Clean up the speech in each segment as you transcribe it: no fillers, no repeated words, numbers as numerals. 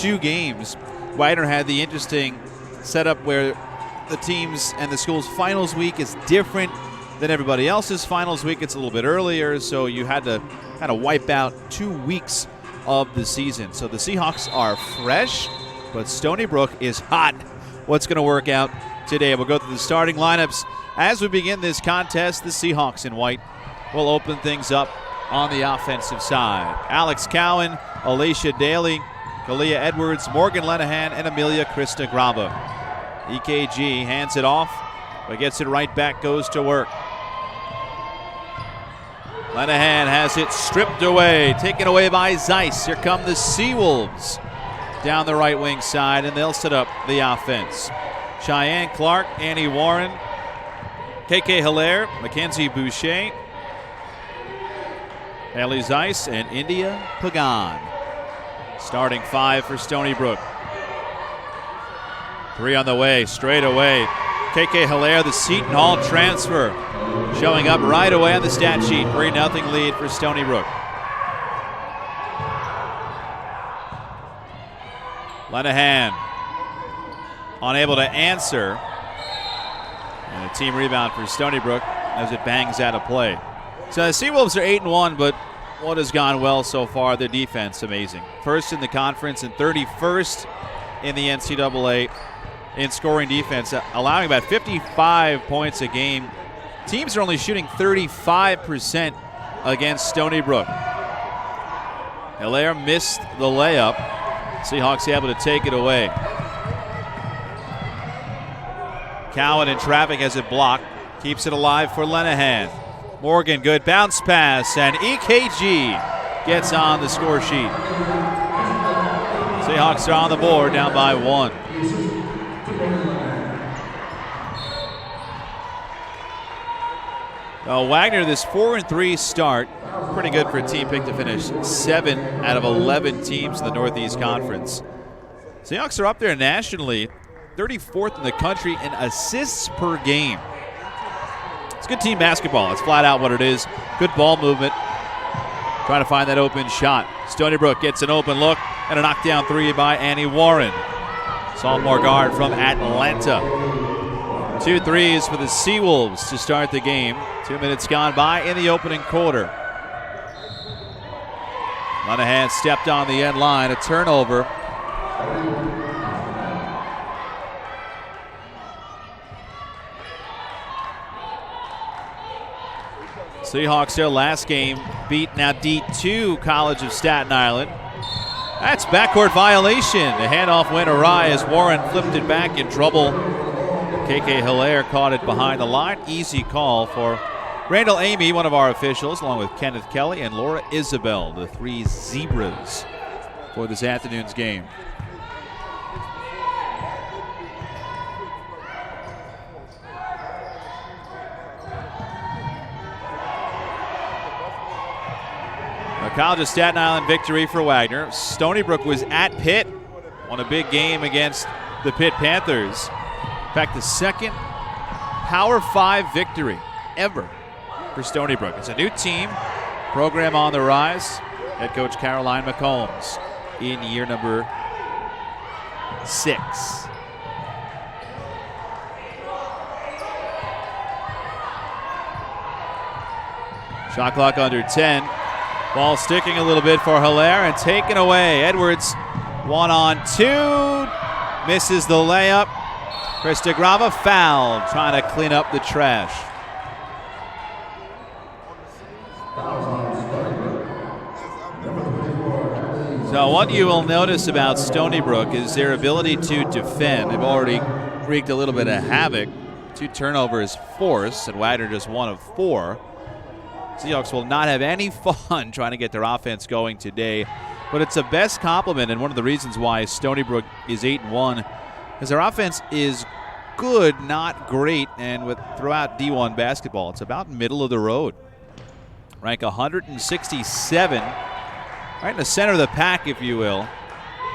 2 games, Wagner had the interesting setup where the teams and the school's finals week is different than everybody else's finals week. It's a little bit earlier, so you had to kind of wipe out 2 weeks of the season. So the Seahawks are fresh, but Stony Brook is hot. What's going to work out today? We'll go through the starting lineups as we begin this contest. The Seahawks in white will open things up on the offensive side. Alex Cowan, Alicia Daly, Kalia Edwards, Morgan Lenahan, and Amelia Krista Grava. EKG hands it off, but gets it right back, goes to work. Lenahan has it stripped away, taken away by Zeiss. Here come the Seawolves down the right wing side, and they'll set up the offense. Cheyenne Clark, Annie Warren, KK Hilaire, Mackenzie Boucher, Haley Zeiss, and India Pagan. Starting 5 for Stony Brook. 3 on the way, straight away. KK Hilaire, the Seton Hall transfer, showing up right away on the stat sheet. 3-0 lead for Stony Brook. Lenahan unable to answer. And a team rebound for Stony Brook as it bangs out of play. So the Seawolves are 8-1, but what has gone well so far? Their defense, amazing. First in the conference and 31st in the NCAA in scoring defense, allowing about 55 points a game. Teams are only shooting 35% against Stony Brook. Hilaire missed the layup. Seahawks able to take it away. Cowan in traffic has it blocked. Keeps it alive for Lenahan. Morgan, good bounce pass, and EKG gets on the score sheet. Seahawks are on the board, down by 1. Wagner, this 4-3 start, pretty good for a team picked to finish 7 out of 11 teams in the Northeast Conference. Seahawks are up there nationally, 34th in the country in assists per game. It's good team basketball. That's flat out what it is. Good ball movement. Trying to find that open shot. Stony Brook gets an open look and a knockdown 3 by Annie Warren. Sophomore guard from Atlanta. 2 threes for the Seawolves to start the game. 2 minutes gone by in the opening quarter. Lenahan stepped on the end line. A turnover. Seahawks, their last game, beat now D2 College of Staten Island. That's backcourt violation. The handoff went awry as Warren flipped it back in trouble. KK Hilaire caught it behind the line. Easy call for Randall Amy, one of our officials, along with Kenneth Kelly and Laura Isabel, the 3 Zebras for this afternoon's game. A College of Staten Island victory for Wagner. Stony Brook was at Pitt, won a big game against the Pitt Panthers. In fact, the second Power 5 victory ever for Stony Brook. It's a new team, program on the rise. Head coach Caroline McCombs in year number 6. Shot clock under 10. Ball sticking a little bit for Hilaire and taken away. Edwards 1-on-2. Misses the layup. Krista Grava fouled, trying to clean up the trash. So what you will notice about Stony Brook is their ability to defend. They've already wreaked a little bit of havoc. 2 turnovers forced, and Wagner just 1 of 4. Seahawks will not have any fun trying to get their offense going today, but it's a best compliment, and one of the reasons why Stony Brook is 8-1 is their offense is good, not great, and throughout D1 basketball, it's about middle of the road. Rank 167, right in the center of the pack, if you will.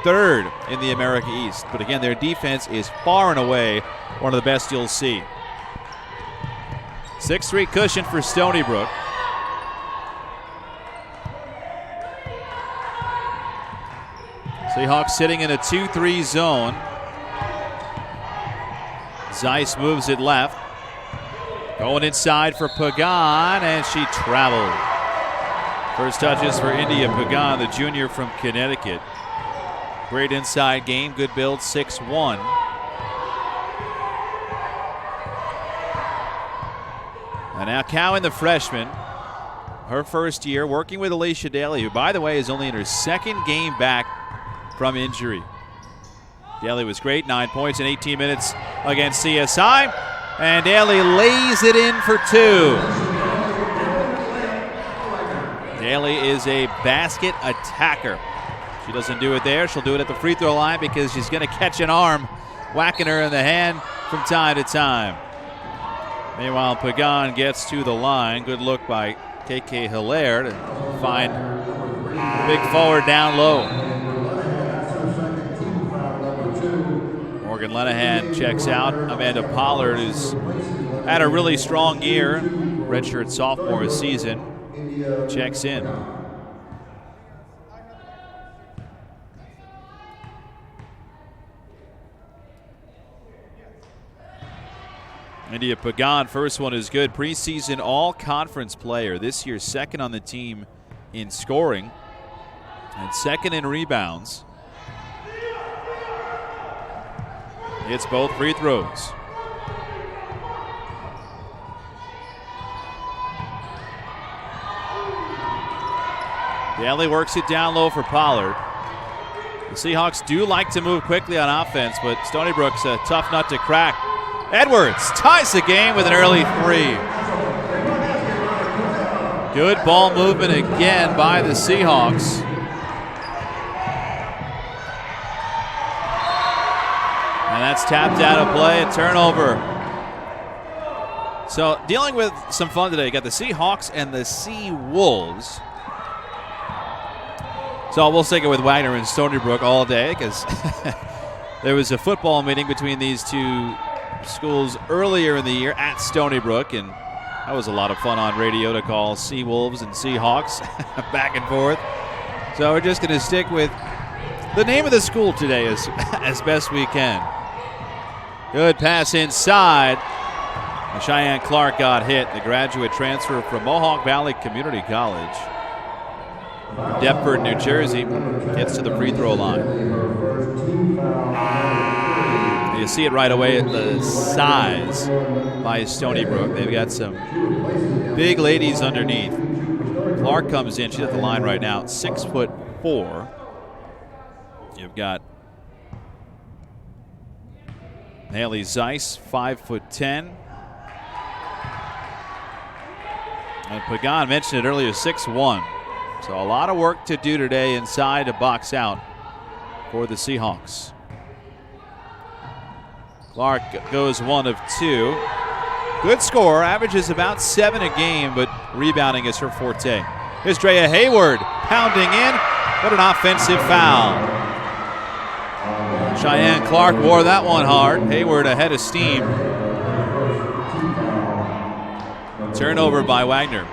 3rd in the America East, but again, their defense is far and away one of the best you'll see. 6-3 cushion for Stony Brook. Seahawks sitting in a 2-3 zone. Zeiss moves it left. Going inside for Pagan, and she traveled. First touches for India Pagan, the junior from Connecticut. Great inside game, good build, 6'1". And now Cowan, the freshman, her first year, working with Alicia Daly, who, by the way, is only in her second game back from injury. Daly was great, 9 points in 18 minutes against CSI. And Daly lays it in for 2. Daly is a basket attacker. She doesn't do it there. She'll do it at the free throw line because she's going to catch an arm, whacking her in the hand from time to time. Meanwhile, Pagan gets to the line. Good look by Kaela Hilaire to find the big forward down low. Morgan Lenahan checks out. Amanda Pollard, who's had a really strong year, redshirt sophomore season, checks in. India Pagan, first one is good. Preseason all-conference player. This year, second on the team in scoring and second in rebounds. Hits both free throws. Daly works it down low for Pollard. The Seahawks do like to move quickly on offense, but Stony Brook's a tough nut to crack. Edwards ties the game with an early 3. Good ball movement again by the Seahawks. And that's tapped out of play, a turnover. So dealing with some fun today. You got the Seahawks and the Sea Wolves. So we'll stick it with Wagner and Stony Brook all day because there was a football meeting between these two schools earlier in the year at Stony Brook, and that was a lot of fun on radio to call Sea Wolves and Seahawks back and forth. So we're just going to stick with the name of the school today as best we can. Good pass inside. And Cheyenne Clark got hit, the graduate transfer from Mohawk Valley Community College. Deptford, New Jersey, gets to the free throw line. You see it right away at the size by Stony Brook. They've got some big ladies underneath. Clark comes in. She's at the line right now, 6'4". You've got Haley Zeiss, 5'10". And Pagan mentioned it earlier, 6'1". So a lot of work to do today inside to box out for the Seahawks. Clark goes 1 of 2. Good score, averages about 7 a game, but rebounding is her forte. Here's Drea Hayward pounding in, but an offensive foul. Cheyenne Clark wore that one hard. Hayward ahead of steam. Turnover by Wagner.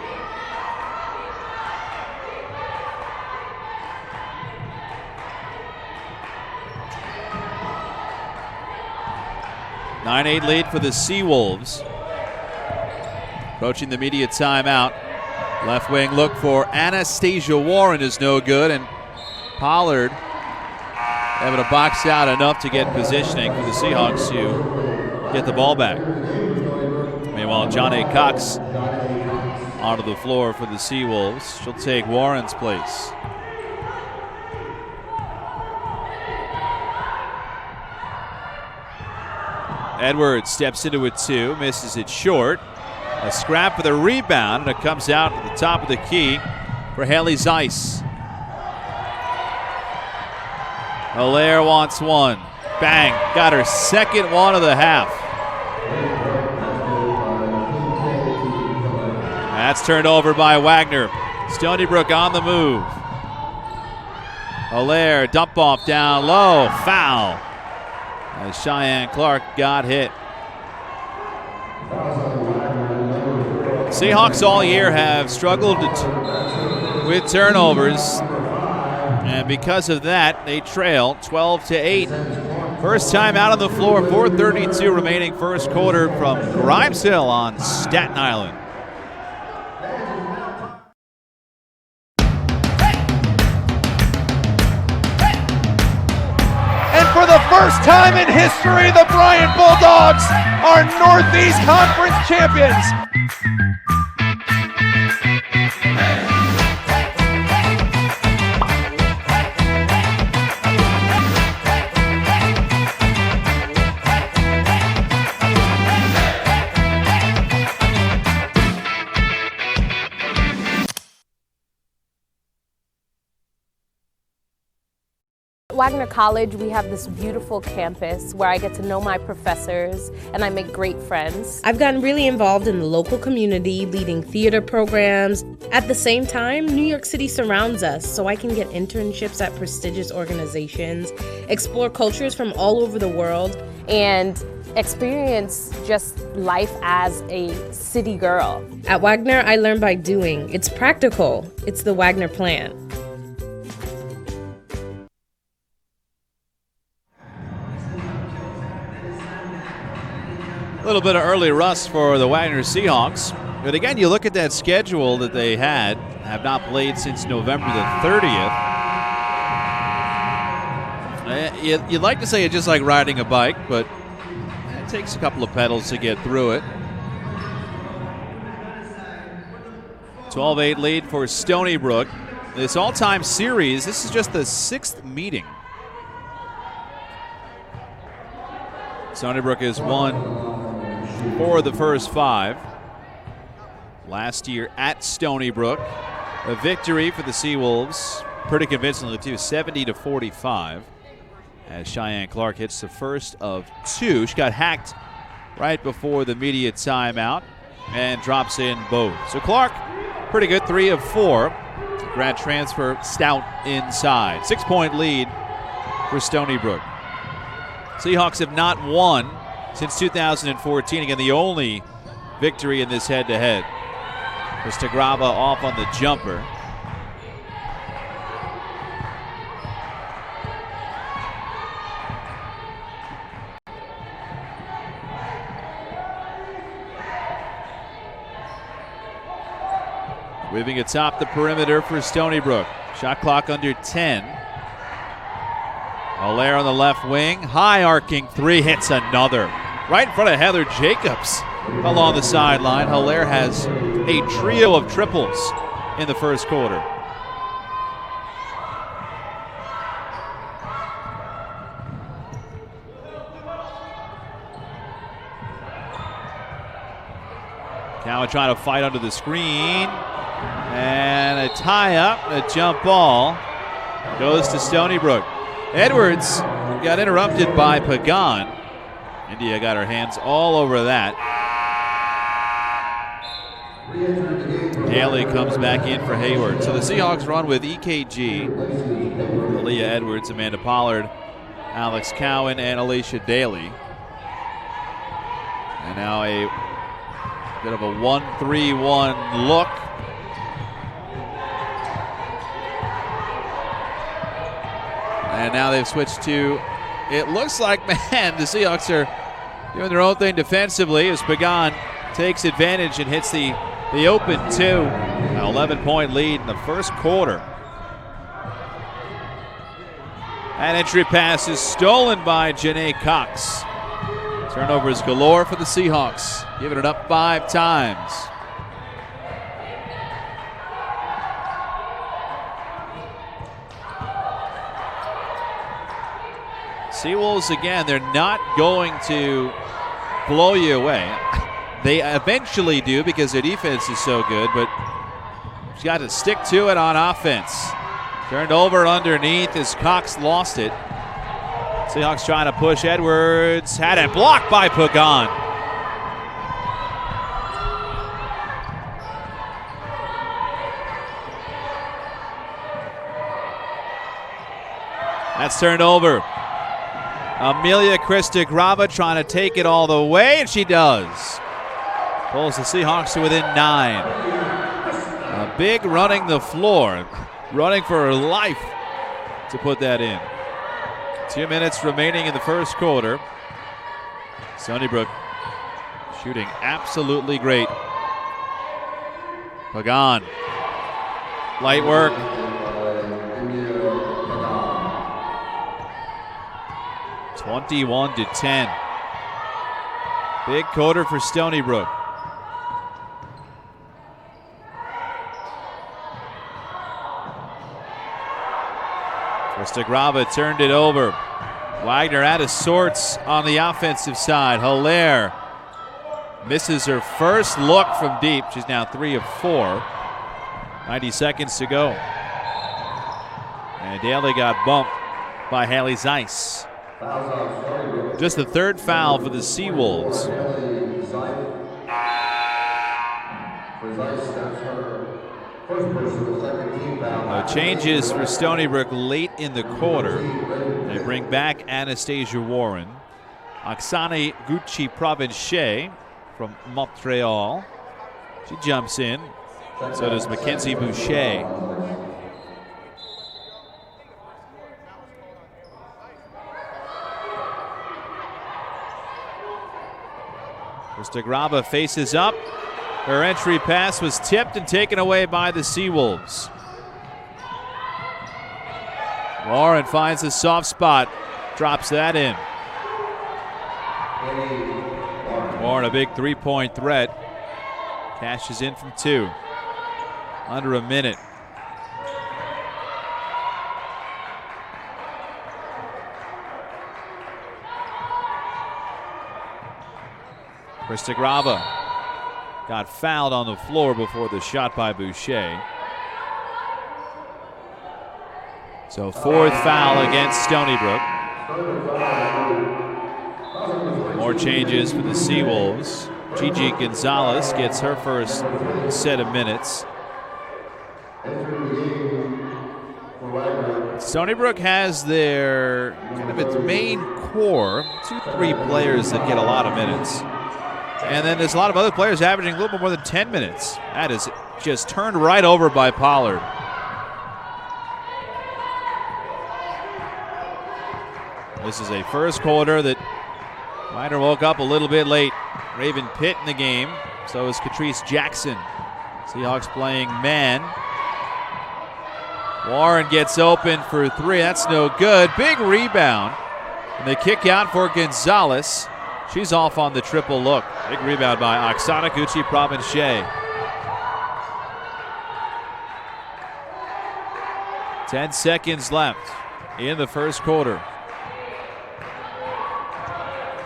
A 9-8 lead for the Sea Wolves. Approaching the media timeout. Left wing look for Anastasia Warren is no good, and Pollard able to box out enough to get positioning for the Seahawks to get the ball back. Meanwhile, John A. Cox onto the floor for the Sea Wolves. She'll take Warren's place. Edwards steps into it 2, misses it short. A scrap for the rebound, and it comes out at the top of the key for Haley Zeiss. Hilaire wants one. Bang, got her second one of the half. That's turned over by Wagner. Stony Brook on the move. Hilaire, dump off down low, foul. As Cheyenne Clark got hit. Seahawks all year have struggled with turnovers. And because of that, they trail 12-8. First time out on the floor, 4:32 remaining first quarter from Grimes Hill on Staten Island. And for the first time in history, the Bryant Bulldogs are Northeast Conference champions. Wagner College, we have this beautiful campus where I get to know my professors and I make great friends. I've gotten really involved in the local community, leading theater programs. At the same time, New York City surrounds us, so I can get internships at prestigious organizations, explore cultures from all over the world, and experience just life as a city girl. At Wagner, I learn by doing. It's practical. It's the Wagner plan. A little bit of early rust for the Wagner Seahawks. But again, you look at that schedule that they have not played since November the 30th. You'd like to say it's just like riding a bike, but it takes a couple of pedals to get through it. 12-8 lead for Stony Brook. This all-time series, this is just the 6th meeting. Stony Brook has won 4 of the first 5. Last year at Stony Brook, a victory for the Seawolves, pretty convincingly too, 70-45. As Cheyenne Clark hits the first of 2. She got hacked right before the media timeout and drops in both. So Clark, pretty good, 3 of 4. Grad transfer, stout inside. 6-point lead for Stony Brook. Seahawks have not won since 2014. Again, the only victory in this head-to-head was Tagrava off on the jumper. Weaving atop the perimeter for Stony Brook. Shot clock under 10. Hilaire on the left wing. High arcing 3, hits another. Right in front of Heather Jacobs along the sideline. Hilaire has a trio of triples in the first quarter. Cowan trying to fight under the screen. And a tie-up, a jump ball goes to Stony Brook. Edwards got interrupted by Pagan. India got her hands all over that. Daly comes back in for Hayward. So the Seahawks run with EKG, Aaliyah Edwards, Amanda Pollard, Alex Cowan, and Alicia Daly. And now a bit of a 1-3-1 look. And now they've switched to, it looks like, man, the Seahawks are doing their own thing defensively as Pagan takes advantage and hits the open 2. An 11-point lead in the first quarter. That entry pass is stolen by Janae Cox. Turnovers galore for the Seahawks, giving it up 5 times. Seawolves, again, they're not going to blow you away. They eventually do because their defense is so good, but she's got to stick to it on offense. Turned over underneath as Cox lost it. Seahawks trying to push Edwards. Had it blocked by Pagan. That's turned over. Amelia Christagrava trying to take it all the way, and she does. Pulls the Seahawks to within 9. A big running the floor, running for her life to put that in. 2 minutes remaining in the first quarter. Stony Brook shooting absolutely great. Pagan. Light work. (21-10). Big quarter for Stony Brook. Grava turned it over. Wagner out of sorts on the offensive side. Hilaire misses her first look from deep. She's now 3 of 4. 90 seconds to go. And Daly got bumped by Haley Zeiss. Just the third foul for the Seawolves. Changes for Stony Brook late in the quarter. They bring back Anastasia Warren. Oksana Gucci-Provencher from Montreal. She jumps in. So does Mackenzie Boucher. Grava faces up. Her entry pass was tipped and taken away by the Seawolves. Warren finds a soft spot, drops that in. Warren, a big three-point threat. Cashes in from 2. Under a minute. Grava got fouled on the floor before the shot by Boucher. So 4th foul against Stony Brook. More changes for the Seawolves. Gigi Gonzalez gets her first set of minutes. Stony Brook has their kind of its main core, 2-3 players that get a lot of minutes. And then there's a lot of other players averaging a little bit more than 10 minutes. That is just turned right over by Pollard. This is a first quarter that Wagner woke up a little bit late. Raven Pitt in the game. So is Catrice Jackson. Seahawks playing man. Warren gets open for 3. That's no good. Big rebound. And they kick out for Gonzalez. She's off on the triple look. Big rebound by Oksana Gucci-Provencher. 10 seconds left in the first quarter.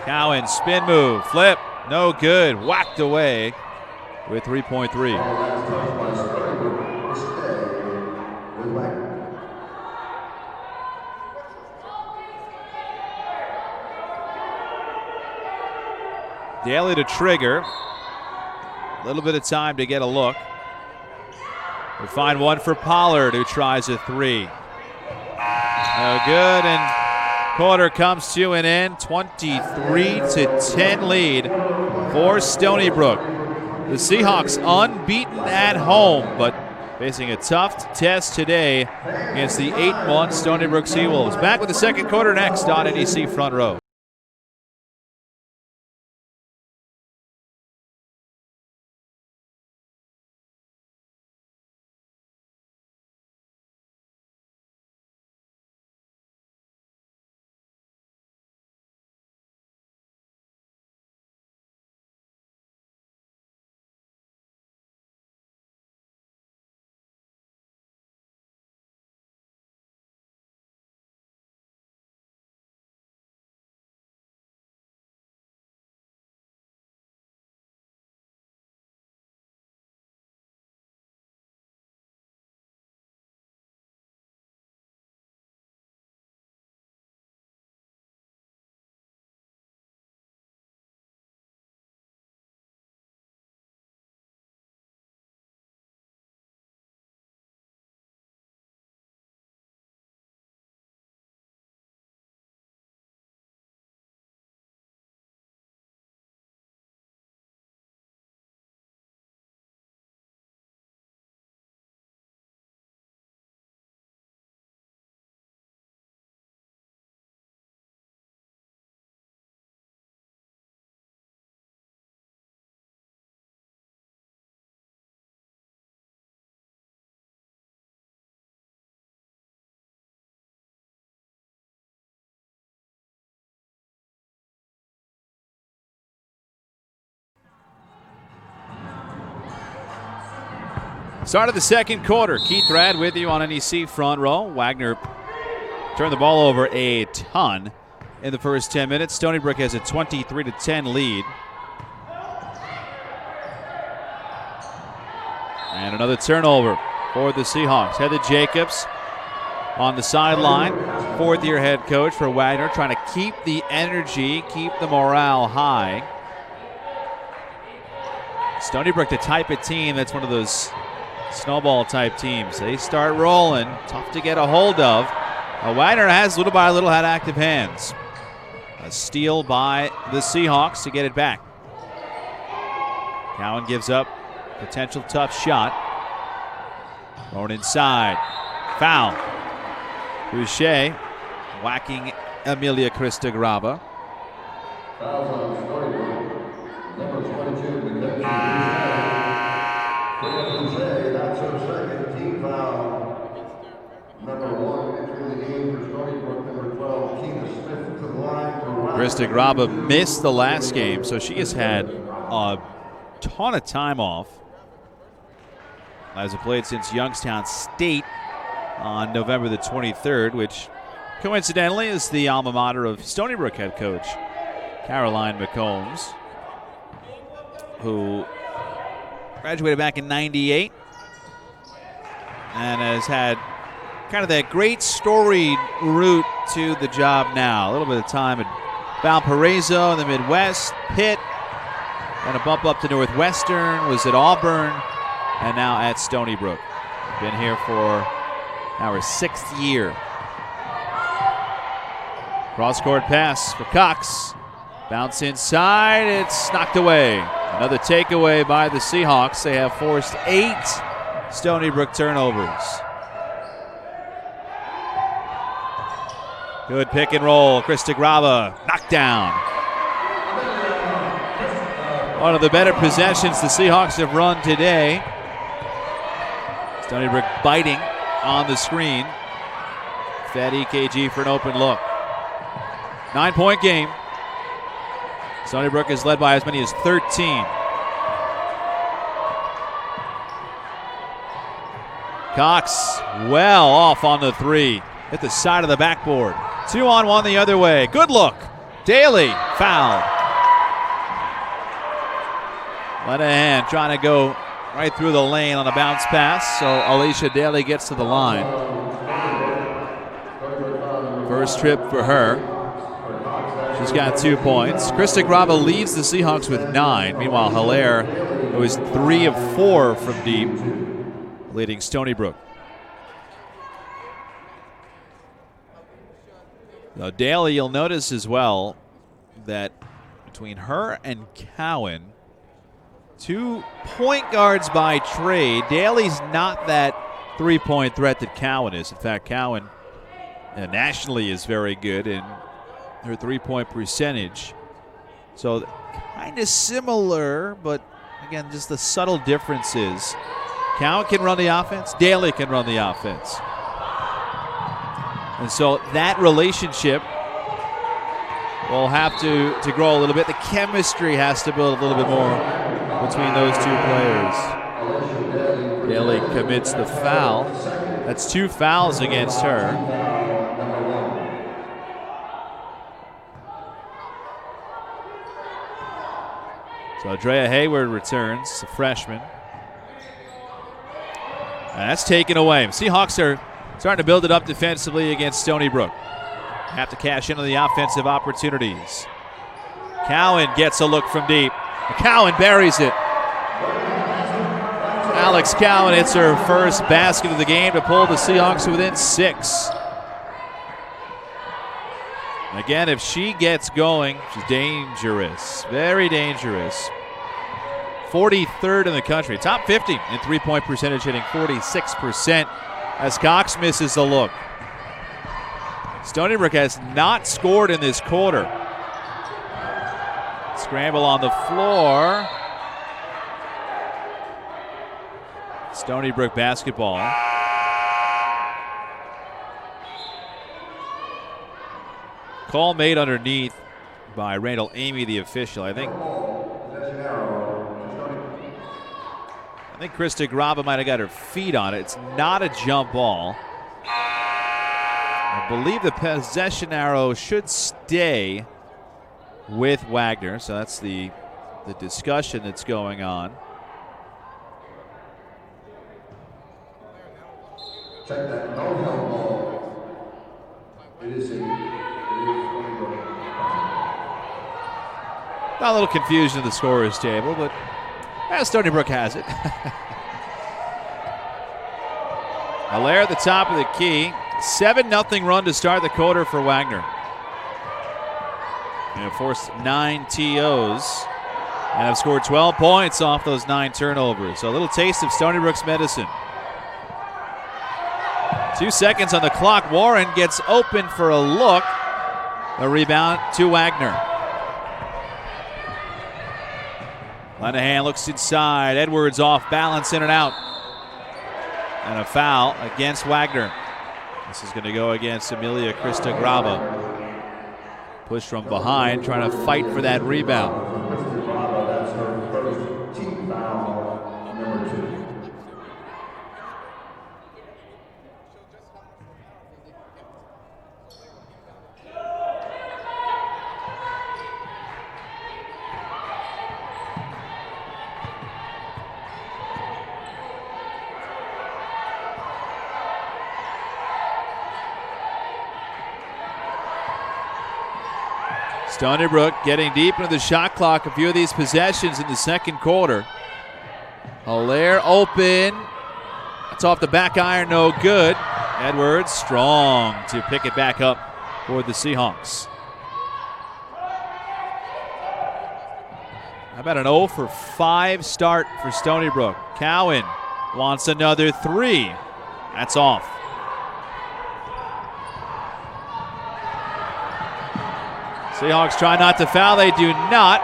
Cowan, spin move, flip, no good. Whacked away with 3.3. Daly to trigger. A little bit of time to get a look. We find one for Pollard, who tries a 3. No good, and quarter comes to an end. 23-10 lead for Stony Brook. The Seahawks unbeaten at home, but facing a tough test today against the 8-1 Stony Brook Seawolves. Back with the second quarter next on NEC Front Row. Start of the second quarter. Keith Rad with you on NEC Front Row. Wagner turned the ball over a ton in the first 10 minutes. Stony Brook has a 23-10 lead. And another turnover for the Seahawks. Heather Jacobs on the sideline. Fourth-year head coach for Wagner, trying to keep the energy, keep the morale high. Stony Brook, the type of team that's one of those snowball-type teams. They start rolling, tough to get a hold of. Wagner has little by little had active hands. A steal by the Seahawks to get it back. Cowan gives up. Potential tough shot. Thrown inside. Foul. Boucher whacking Amelia Christagrava. Number 22, that's her second team foul. Number 1 entering the game for Stony Brook, number 12, Keena Smith to the line. Christagrava missed the last game, so she has had a ton of time off. Hasn't played since Youngstown State on November the 23rd, which coincidentally is the alma mater of Stony Brook head coach Caroline McCombs, who graduated back in '98 and has had kind of that great storied route to the job now. A little bit of time at Valparaiso in the Midwest, Pitt, and a bump up to Northwestern, was at Auburn, and now at Stony Brook. Been here for our 6th year. Cross-court pass for Cox. Bounce inside, it's knocked away. Another takeaway by the Seahawks. They have forced 8 Stony Brook turnovers. Good pick and roll. Christagrava knocked down. One of the better possessions the Seahawks have run today. Stony Brook biting on the screen. Fed EKG for an open look. 9-point game. Stony Brook is led by as many as 13. Cox well off on the 3. Hit the side of the backboard. 2-on-1 the other way. Good look. Daly fouled. Lenahan trying to go right through the lane on a bounce pass, so Alicia Daly gets to the line. First trip for her. She's got 2 points. Christagrava leads the Seahawks with 9. Meanwhile, Hilaire, who is 3 of 4 from deep, leading Stony Brook. Now, Daly, you'll notice as well that between her and Cowan, 2 point guards by trade. Daly's not that 3-point threat that Cowan is. In fact, Cowan nationally is very good in her 3-point percentage. So kind of similar, but again, just the subtle differences. Cowan can run the offense. Daly can run the offense. And so that relationship will have to grow a little bit. The chemistry has to build a little bit more between those 2 players. Daly commits the foul. That's 2 fouls against her. So Drea Hayward returns, a freshman. And that's taken away. Seahawks are starting to build it up defensively against Stony Brook. Have to cash in on the offensive opportunities. Cowan gets a look from deep. Cowan buries it. Alex Cowan hits her first basket of the game to pull the Seahawks to within 6. Again, if she gets going, she's dangerous. Very dangerous. 43rd in the country. Top 50 in 3-point percentage, hitting 46% as Cox misses the look. Stony Brook has not scored in this quarter. Scramble on the floor. Stony Brook basketball. Call made underneath by Randall Amy, the official. I think I think Krista Graba might have got her feet on it. It's not a jump ball. I believe the possession arrow should stay with Wagner, so that's the discussion that's going on. Check that no help ball. It is Stony Brook. Got a little confusion in the scorer's table, but Stony Brook has it. Hilaire at the top of the key. 7-0 run to start the quarter for Wagner. They have forced 9 TOs and have scored 12 points off those 9 turnovers. So a little taste of Stony Brook's medicine. 2 seconds on the clock. Warren gets open for a look. A rebound to Wagner. Lenahan looks inside. Edwards off balance, in and out. And a foul against Wagner. This is going to go against Emilia Krista Graba. Push from behind, trying to fight for that rebound. Krista Graba, that's her first team foul, number 2. Stony Brook getting deep into the shot clock. A few of these possessions in the second quarter. Hilaire open. It's off the back iron, no good. Edwards strong to pick it back up for the Seahawks. How about an 0 for 5 start for Stony Brook? Cowan wants another 3. That's off. Seahawks try not to foul. They do not.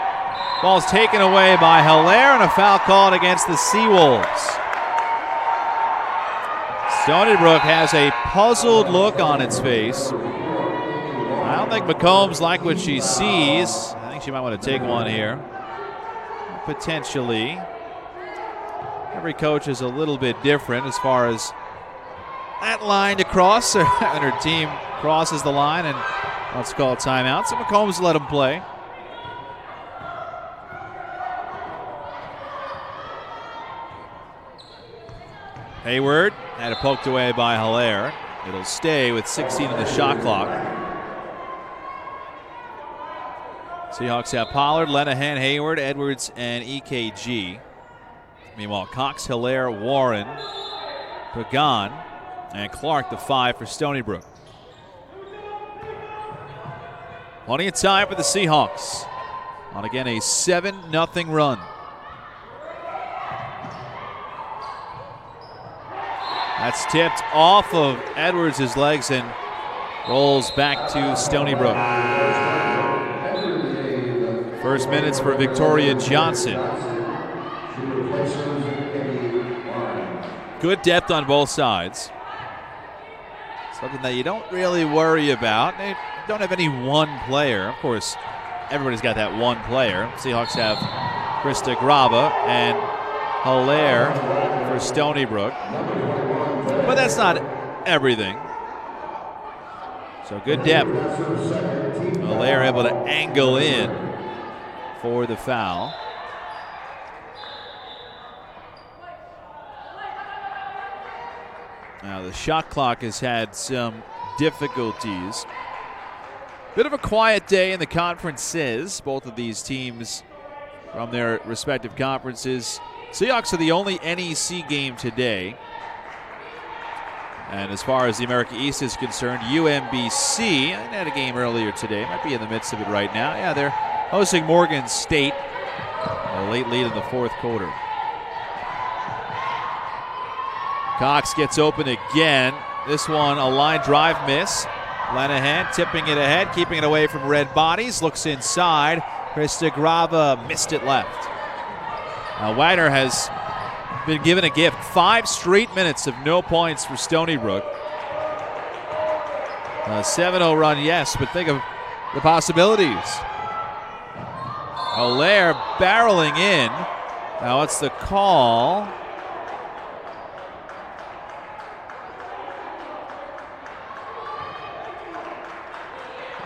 Ball's taken away by Hilaire and a foul called against the Seawolves. Stony Brook has a puzzled look on its face. I don't think McCombs like what she sees. I think she might want to take one here. Potentially. Every coach is a little bit different as far as that line to cross, and her team crosses the line and let's call a timeout. So McCombs let him play. Hayward had it poked away by Hilaire. It'll stay with 16 in the shot clock. Seahawks have Pollard, Lenahan, Hayward, Edwards, and EKG. Meanwhile, Cox, Hilaire, Warren, Pagan, and Clark, the 5 for Stony Brook. Plenty of time for the Seahawks on, again, a 7-0 run. That's tipped off of Edwards' legs and rolls back to Stony Brook. First minutes for Victoria Johnson. Good depth on both sides. Something that you don't really worry about. They don't have any one player. Of course, everybody's got that one player. Seahawks have Krista Graba and Hilaire for Stony Brook. But that's not everything. So good depth. Hilaire able to angle in for the foul. Now the shot clock has had some difficulties. Bit of a quiet day in the conferences. Both of these teams from their respective conferences. Seahawks are the only NEC game today. And as far as the America East is concerned, UMBC, I had a game earlier today. Might be in the midst of it right now. Yeah, they're hosting Morgan State. A late lead in the fourth quarter. Cox gets open again. This one a line drive miss. Lenahan tipping it ahead, keeping it away from red bodies. Looks inside. Krista Graba missed it left. Now Wagner has been given a gift. 5 straight minutes of no points for Stony Brook. A 7-0 run, yes, but think of the possibilities. Hilaire barreling in. Now what's the call?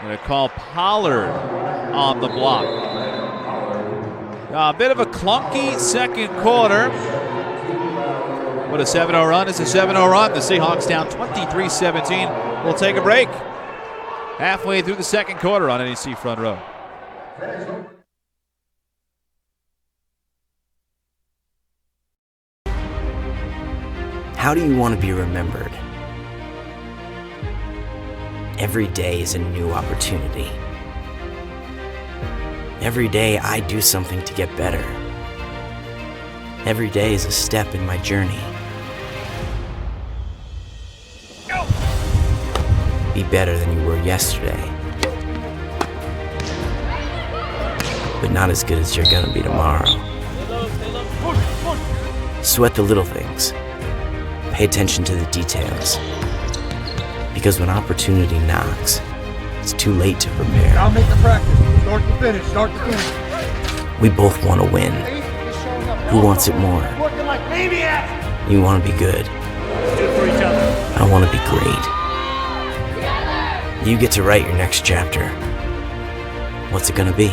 Going to call Pollard on the block. A bit of a clunky second quarter. But a 7-0 run is a 7-0 run. The Seahawks down 23-17. We'll take a break. Halfway through the second quarter on NEC Front Row. How do you want to be remembered? Every day is a new opportunity. Every day I do something to get better. Every day is a step in my journey. Be better than you were yesterday, but not as good as you're gonna be tomorrow. Sweat the little things. Pay attention to the details. Because when opportunity knocks, it's too late to prepare. I'll make the practice. Start to finish, start to finish. We both want to win. Who wants it more? Working like maniacs. You want to be good. Do it for each other. I want to be great. You get to write your next chapter. What's it gonna be?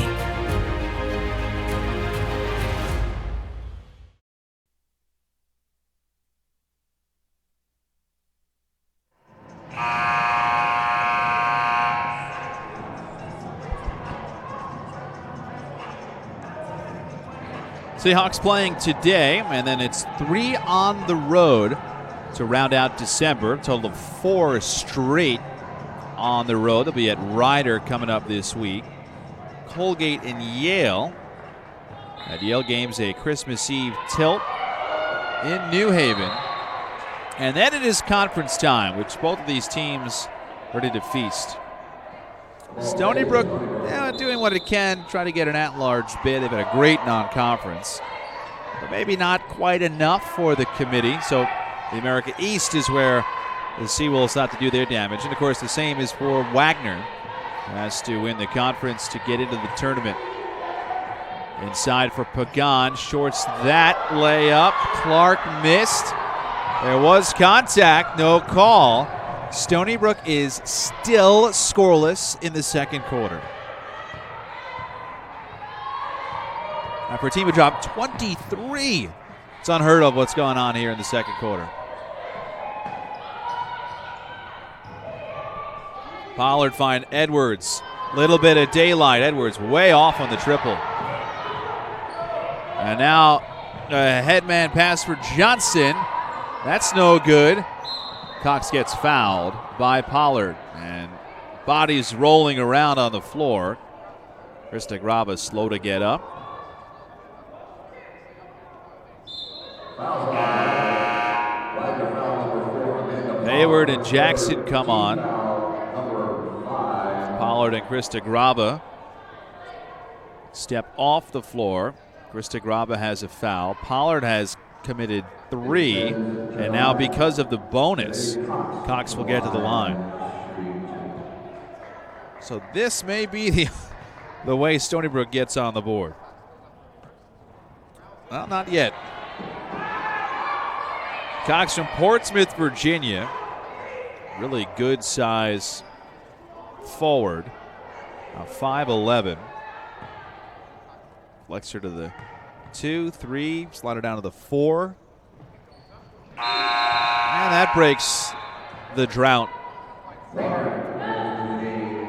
Seahawks playing today, and then it's 3 on the road to round out December. A total of 4 straight on the road. They'll be at Ryder coming up this week. Colgate and Yale. At Yale game's a Christmas Eve tilt in New Haven. And then it is conference time, which both of these teams ready to feast. Stony Brook doing what it can, try to get an at-large bid. They've had a great non-conference, but maybe not quite enough for the committee. So the America East is where the Seawolves have to do their damage. And, of course, the same is for Wagner, who has to win the conference to get into the tournament. Inside for Pagan, shorts that layup. Clark missed. There was contact, no call. Stony Brook is still scoreless in the second quarter. Now for a team who dropped 23, it's unheard of what's going on here in the second quarter. Pollard find Edwards. Little bit of daylight. Edwards way off on the triple. And now a headman pass for Johnson. That's no good. Cox gets fouled by Pollard, and bodies rolling around on the floor. Krista Graba slow to get up. Hayward and Jackson come on. Pollard and Krista Graba step off the floor. Krista Graba has a foul. Pollard has committed 3, and now because of the bonus, Cox will get to the line. So this may be the way Stony Brook gets on the board. Well, not yet. Cox from Portsmouth, Virginia. Really good size forward. 5'11". Flexor to the 2, 3, slide her down to the 4. And that breaks the drought.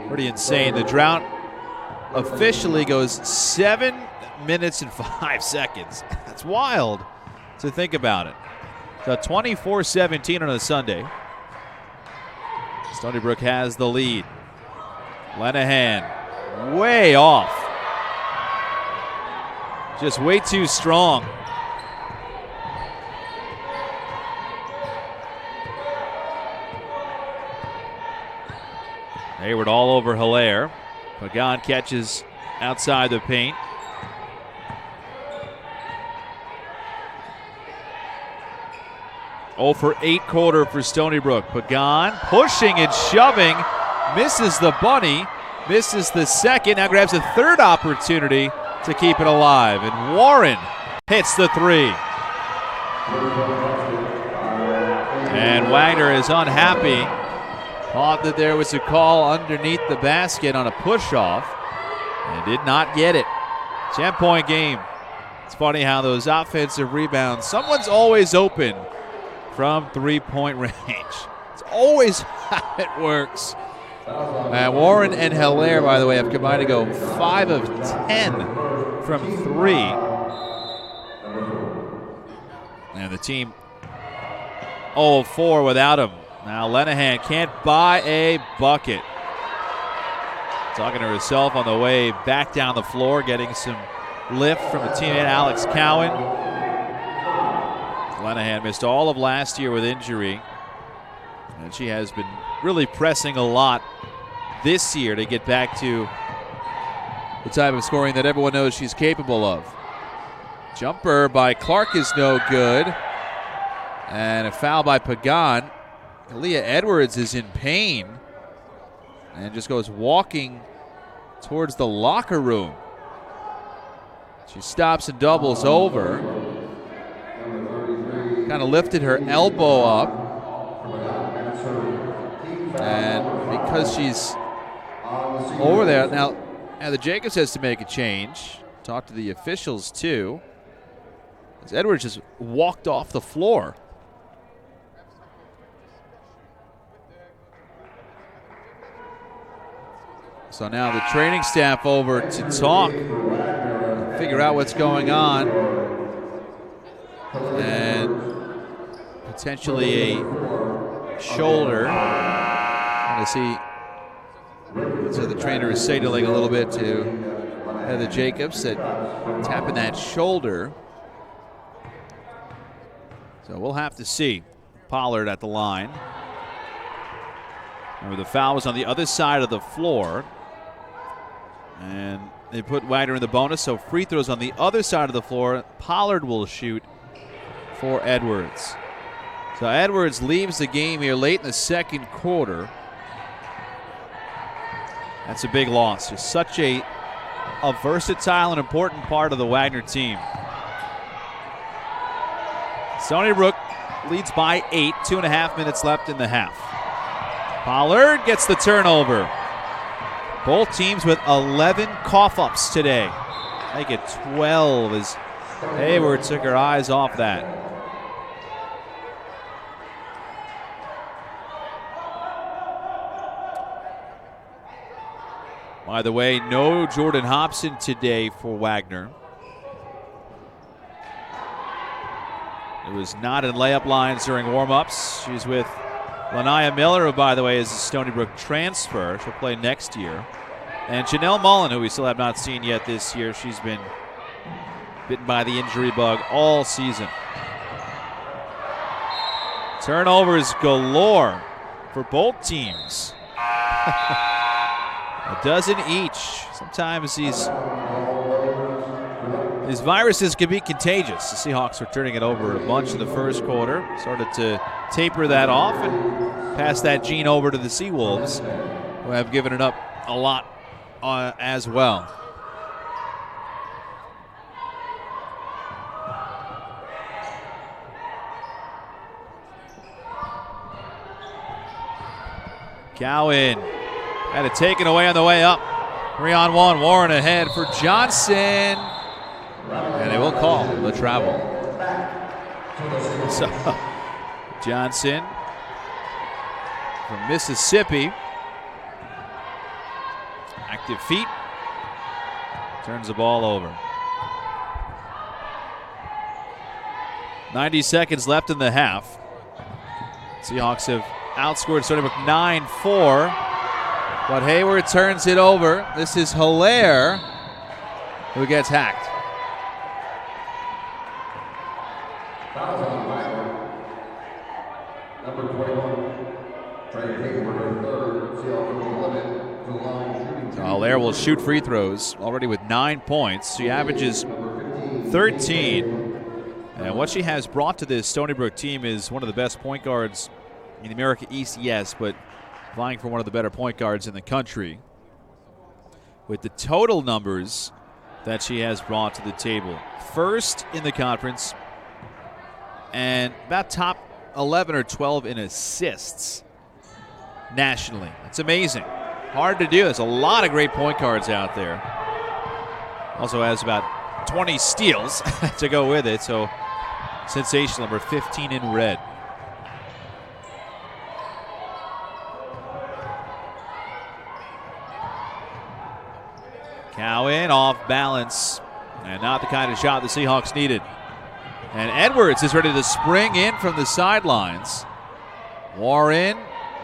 Pretty insane. The drought officially goes 7 minutes and 5 seconds. That's wild to think about it. So 24-17 on a Sunday. Stony Brook has the lead. Lenahan way off. Just way too strong. Hayward all over Hilaire. Pagan catches outside the paint. Oh for 8 quarter for Stony Brook. Pagan pushing and shoving. Misses the bunny. Misses the second. Now grabs a third opportunity to keep it alive. And Warren hits the 3. And Wagner is unhappy. Thought that there was a call underneath the basket on a push-off and did not get it. 10-point game. It's funny how those offensive rebounds, someone's always open from three-point range. It's always how it works. Warren and Hilaire, by the way, have combined to go 5 of 10 from 3. And the team 0 of 4 without him. Now Lenahan can't buy a bucket. Talking to herself on the way back down the floor, getting some lift from a teammate, Alex Cowan. Lenahan missed all of last year with injury, and she has been really pressing a lot this year to get back to the type of scoring that everyone knows she's capable of. Jumper by Clark is no good, and a foul by Pagan. Kaela Edwards is in pain and just goes walking towards the locker room. She stops and doubles over. Kind of lifted her elbow up. And because she's over there, now the Jacobs has to make a change. Talk to the officials too. As Edwards just walked off the floor. So now the training staff over to talk, figure out what's going on, and potentially a shoulder. Want to see, so the trainer is signaling a little bit to the Jacobs that tapping that shoulder. So we'll have to see. Pollard at the line. Remember, the foul was on the other side of the floor. And they put Wagner in the bonus, so free throws on the other side of the floor. Pollard will shoot for Edwards. So Edwards leaves the game here late in the second quarter. That's a big loss. Just such a versatile and important part of the Wagner team. Stony Brook leads by 8, 2.5 minutes left in the half. Pollard gets the turnover. Both teams with 11 cough-ups today. Make it 12 as Hayward took her eyes off that. By the way, no Jordan Hobson today for Wagner. It was not in layup lines during warm-ups. She's with Lanaya Miller, who, by the way, is a Stony Brook transfer. She'll play next year. And Janelle Mullen, who we still have not seen yet this year. She's been bitten by the injury bug all season. Turnovers galore for both teams. A dozen each. Sometimes these viruses can be contagious. The Seahawks were turning it over a bunch in the first quarter. Started to taper that off and pass that gene over to the Seawolves, who have given it up a lot as well. Cowan had it taken away on the way up. 3-on-1, Warren ahead for Johnson. And they will call the travel. So Johnson from Mississippi. Active feet. Turns the ball over. 90 seconds left in the half. Seahawks have outscored Stony Brook 9-4. But Hayward turns it over. This is Hilaire who gets hacked. Number 21, Trey Hayward, third. So Hilaire will shoot free throws already with 9 points. She averages 13. And what she has brought to this Stony Brook team is one of the best point guards in the America East, yes, but vying for one of the better point guards in the country with the total numbers that she has brought to the table. First in the conference and about top 11 or 12 in assists. nationally. It's amazing. Hard to do. There's a lot of great point guards out there. Also has about 20 steals to go with it, so sensational, number 15 in red. Cowan off balance, and not the kind of shot the Seahawks needed. And Edwards is ready to spring in from the sidelines. Warren,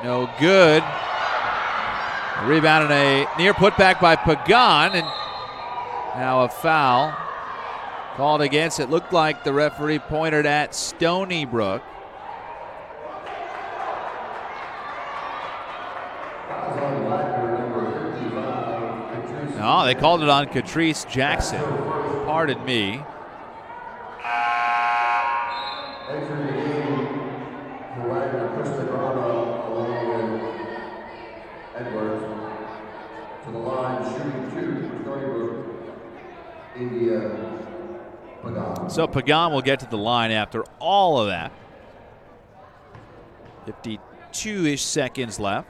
no good. A rebound and a near putback by Pagan, and now a foul called against. It looked like the referee pointed at Stony Brook. No, they called it on Catrice Jackson. Pardon me. Entering the game for Wagner, along with Edwards. To the line, shooting 2 for Stony Brook, India Pagan. So Pagan will get to the line after all of that. 52-ish seconds left.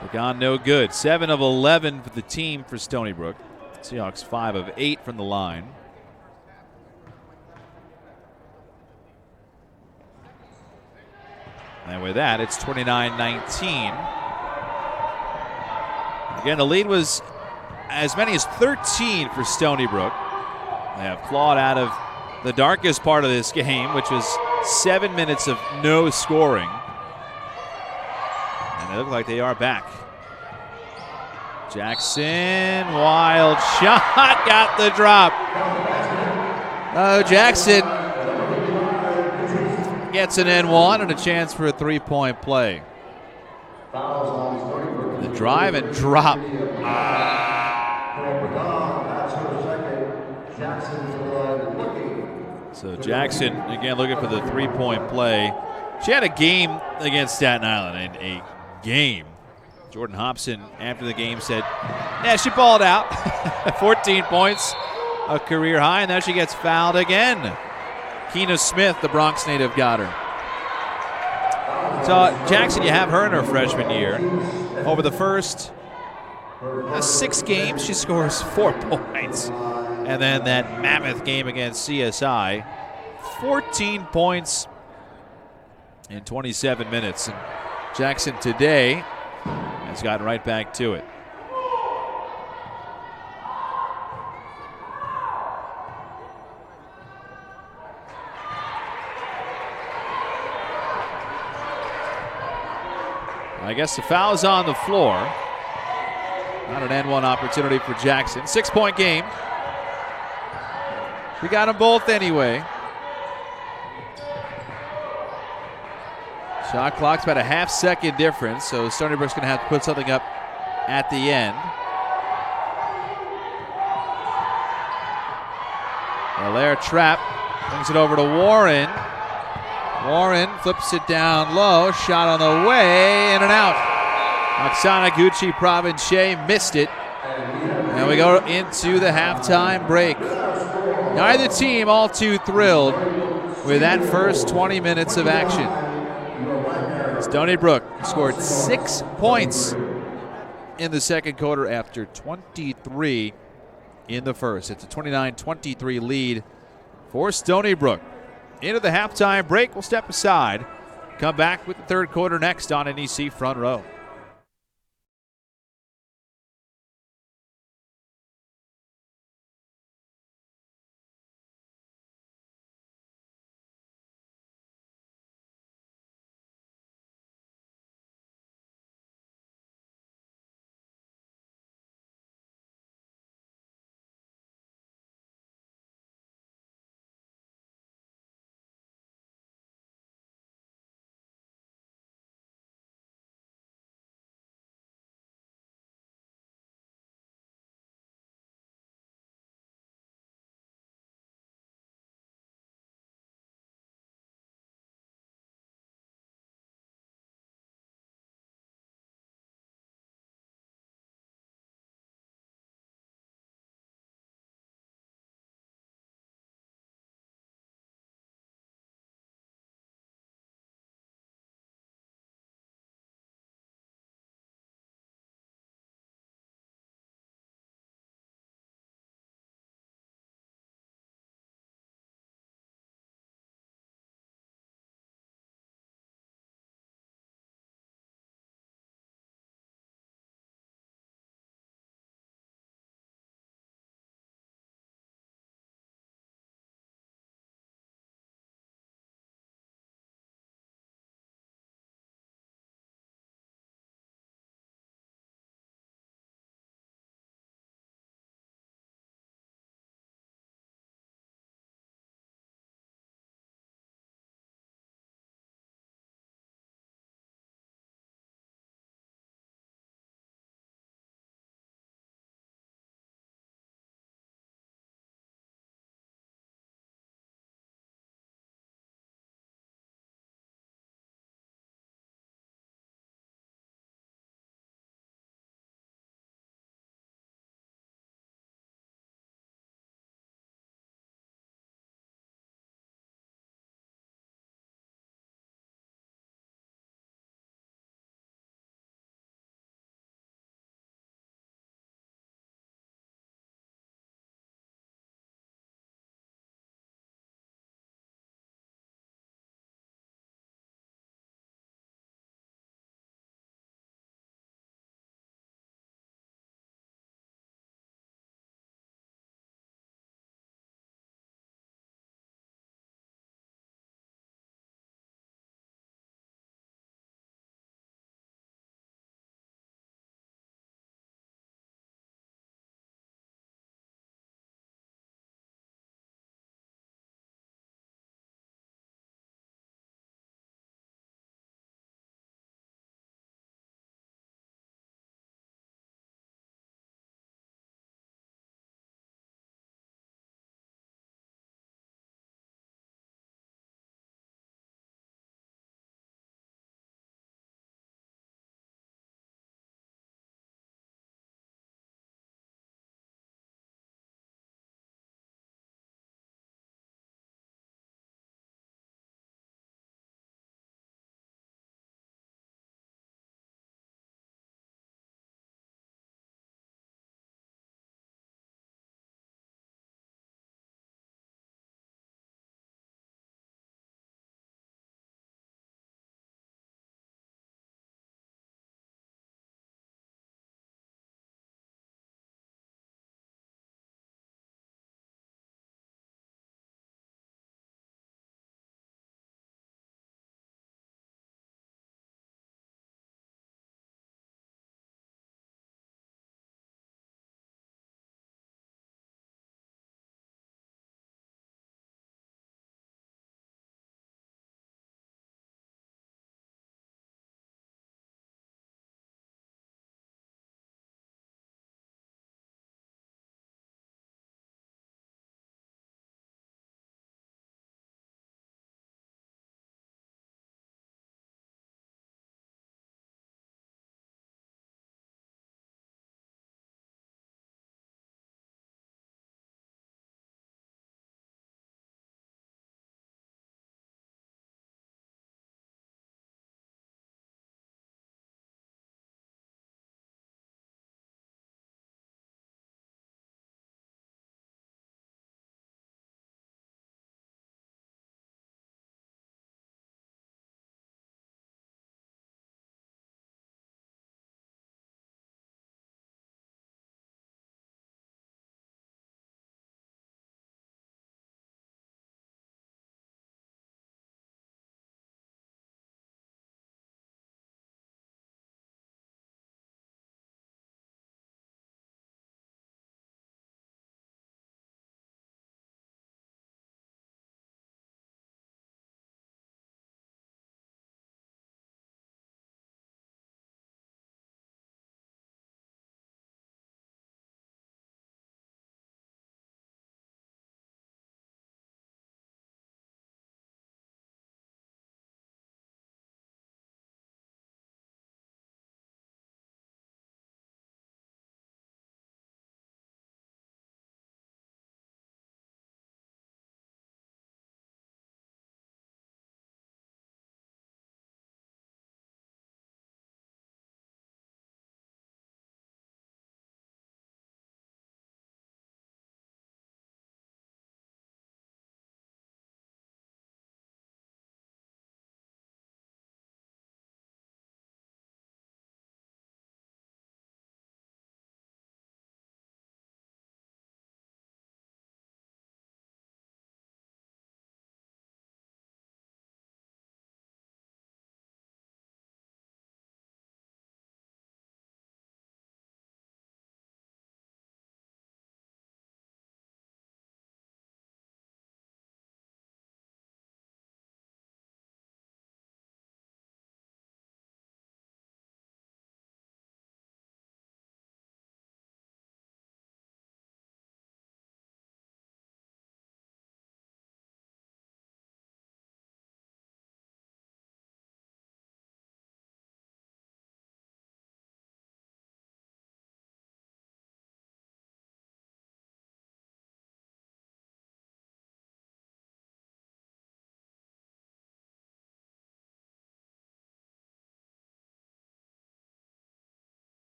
Pagan no good. 7 of 11 for the team for Stony Brook. Seahawks 5 of 8 from the line. And with that, it's 29-19. Again, the lead was as many as 13 for Stony Brook. They have clawed out of the darkest part of this game, which was 7 minutes of no scoring. And they look like they are back. Jackson, wild shot, got the drop. Oh, Jackson gets an N1 and a chance for a three-point play. The drive and drop. So Jackson, again, looking for the three-point play. She had a game against Staten Island, and a game. Jordan Hobson, after the game, said, yeah, she balled out. 14 points, a career high, and now she gets fouled again. Keena Smith, the Bronx native, got her. So Jackson, you have her in her freshman year. Over the first 6 games, she scores 4 points. And then that mammoth game against CSI, 14 points in 27 minutes. And Jackson today has gotten right back to it. I guess the foul is on the floor. Not an N1 opportunity for Jackson. 6-point game. We got them both anyway. Shot clock's about a half-second difference, so Stony Brook's going to have to put something up at the end. Hilaire trap, brings it over to Warren. Warren flips it down low, shot on the way, in and out. Oksana Gucci Provenche missed it. And we go into the halftime break. Neither team all too thrilled with that first 20 minutes of action. Stony Brook scored 6 points in the second quarter after 23 in the first. It's a 29-23 lead for Stony Brook. Into the halftime break, we'll step aside. Come back with the third quarter next on NEC Front Row.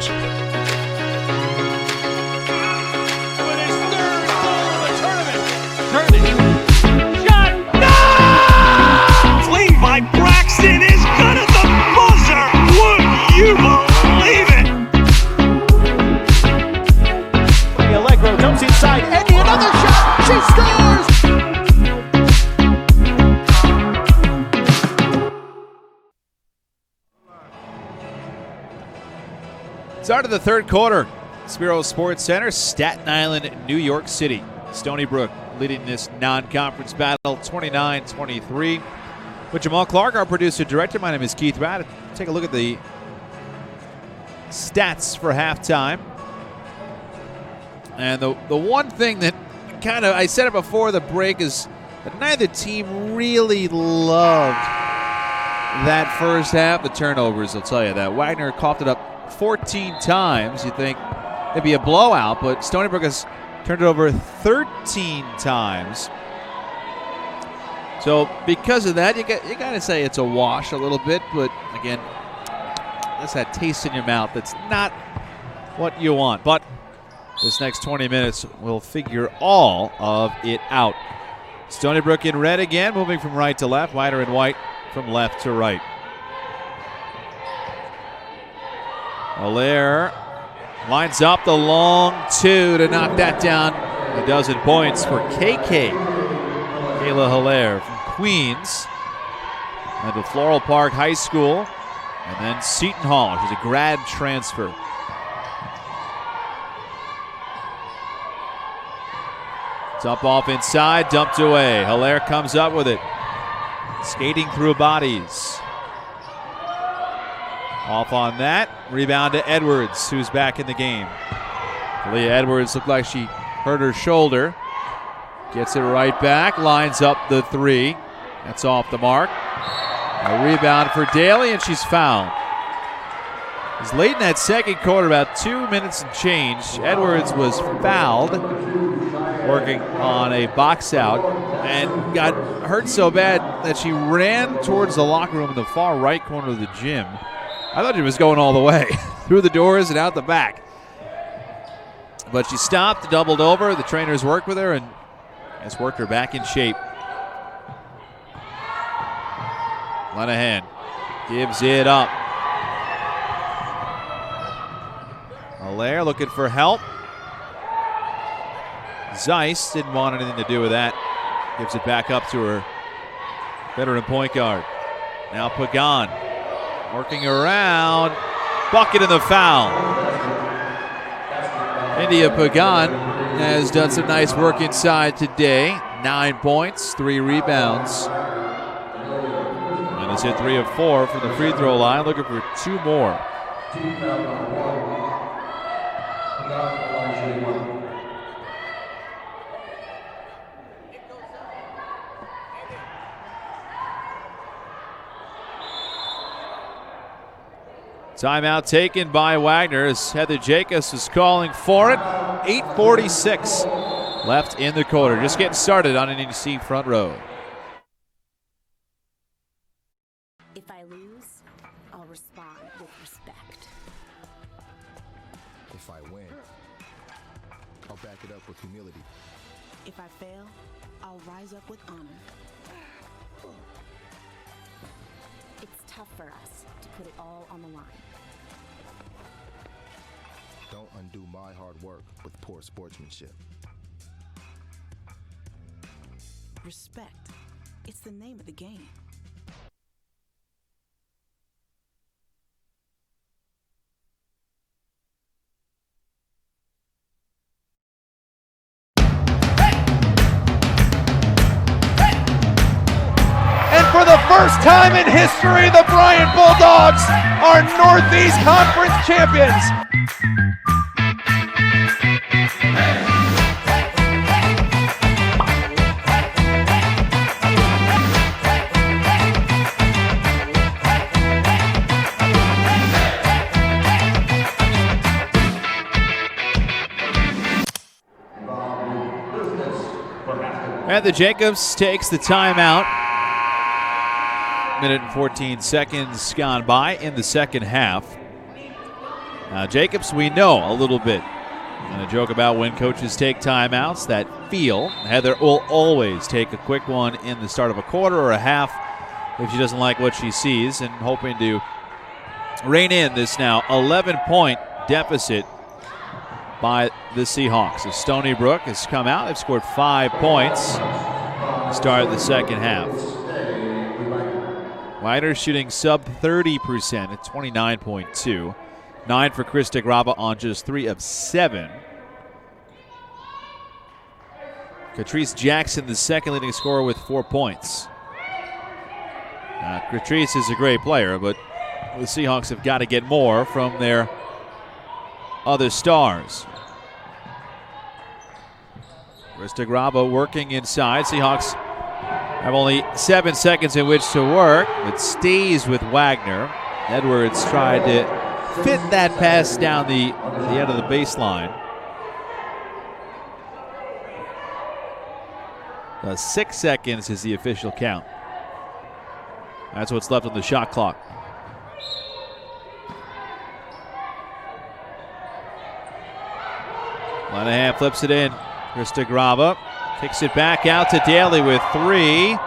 challenge. With his third goal of the tournament. Shot! No! Fling by Braxton is good at the buzzer. Would you believe it? Allegro jumps inside. Eddie, another shot. She scores! Start of the third quarter. Spiro Sports Center, Staten Island, New York City. Stony Brook leading this non-conference battle 29-23. With Jamal Clark, our producer director, my name is Keith Radd. Take a look at the stats for halftime. And the one thing that kind of, I said it before the break, is that neither team really loved that first half. The turnovers will tell you that. Wagner coughed it up 14 times. You think it'd be a blowout, but Stony Brook has turned it over 13 times. So because of that, you got to say it's a wash a little bit. But again, that's that taste in your mouth. That's not what you want. But this next 20 minutes will figure all of it out. Stony Brook in red again, moving from right to left. Wagner in white from left to right. Hilaire lines up the long two to knock that down. A dozen points for Kaela Hilaire from Queens. And to Floral Park High School. And then Seton Hall. She's a grad transfer. Dump off inside, dumped away. Hilaire comes up with it. Skating through bodies. Off on that. Rebound to Edwards, who's back in the game. Leah Edwards looked like she hurt her shoulder. Gets it right back. Lines up the three. That's off the mark. A rebound for Daly, and she's fouled. It was late in that second quarter, about 2 minutes and change. Edwards was fouled, working on a box out, and got hurt so bad that she ran towards the locker room in the far right corner of the gym. I thought she was going all the way, through the doors and out the back. But she stopped, doubled over. The trainers worked with her and has worked her back in shape. Lenahan gives it up. Hilaire looking for help. Zeiss didn't want anything to do with that. Gives it back up to her veteran point guard. Now Pagan working around. Bucket and the foul. India Pagan has done some nice work inside today. 9 points, 3 rebounds. And has hit 3 of 4 from the free throw line, looking for 2 more. Timeout taken by Wagner as Heather Jacobs is calling for it. 8:46 left in the quarter. Just getting started on NEC Front Row. If I lose, I'll respond with respect. If I win, I'll back it up with humility. If I fail, I'll rise up with honor. It's tough for us to put it all on the line. Don't undo my hard work with poor sportsmanship. Respect. It's the name of the game. And for the first time in history, the Bryant Bulldogs are Northeast Conference champions. And the Jacobs takes the timeout. Minute and 14 seconds gone by in the second half. Jacobs, we know a little bit. And a joke about when coaches take timeouts, that feel. Heather will always take a quick one in the start of a quarter or a half if she doesn't like what she sees, and hoping to rein in this now 11-point deficit by the Seahawks. As Stony Brook has come out, they've scored 5 points to start the second half. Wagner shooting sub 30% at 29.2. 9 for Krista Graba on just 3 of 7. Catrice Jackson, the second leading scorer, with 4 points. Catrice is a great player, but the Seahawks have got to get more from their other stars. Krista Graba working inside. Seahawks have only 7 seconds in which to work. It stays with Wagner. Edwards tried to fit that pass down the end of the baseline. 6 seconds is the official count. That's what's left on the shot clock. Lanahan flips it in. Krista Graba kicks it back out to Daly with 3.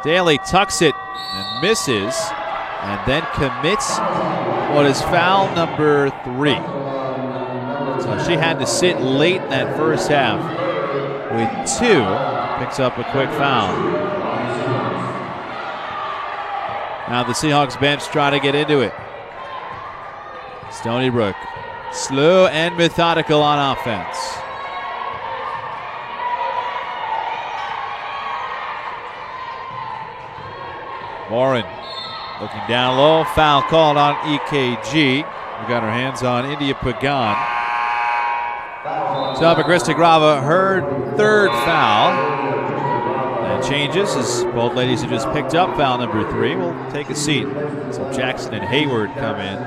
Daly tucks it and misses, and then commits what is foul number 3. So she had to sit late in that first half with 2. Picks up a quick foul. Now the Seahawks bench try to get into it. Stony Brook, slow and methodical on offense. Warren looking down low. Foul called on EKG. We got our hands on India Pagan. So Krista Graba, her 3rd foul. And changes as both ladies have just picked up foul number 3. We'll take a seat. So Jackson and Hayward come in.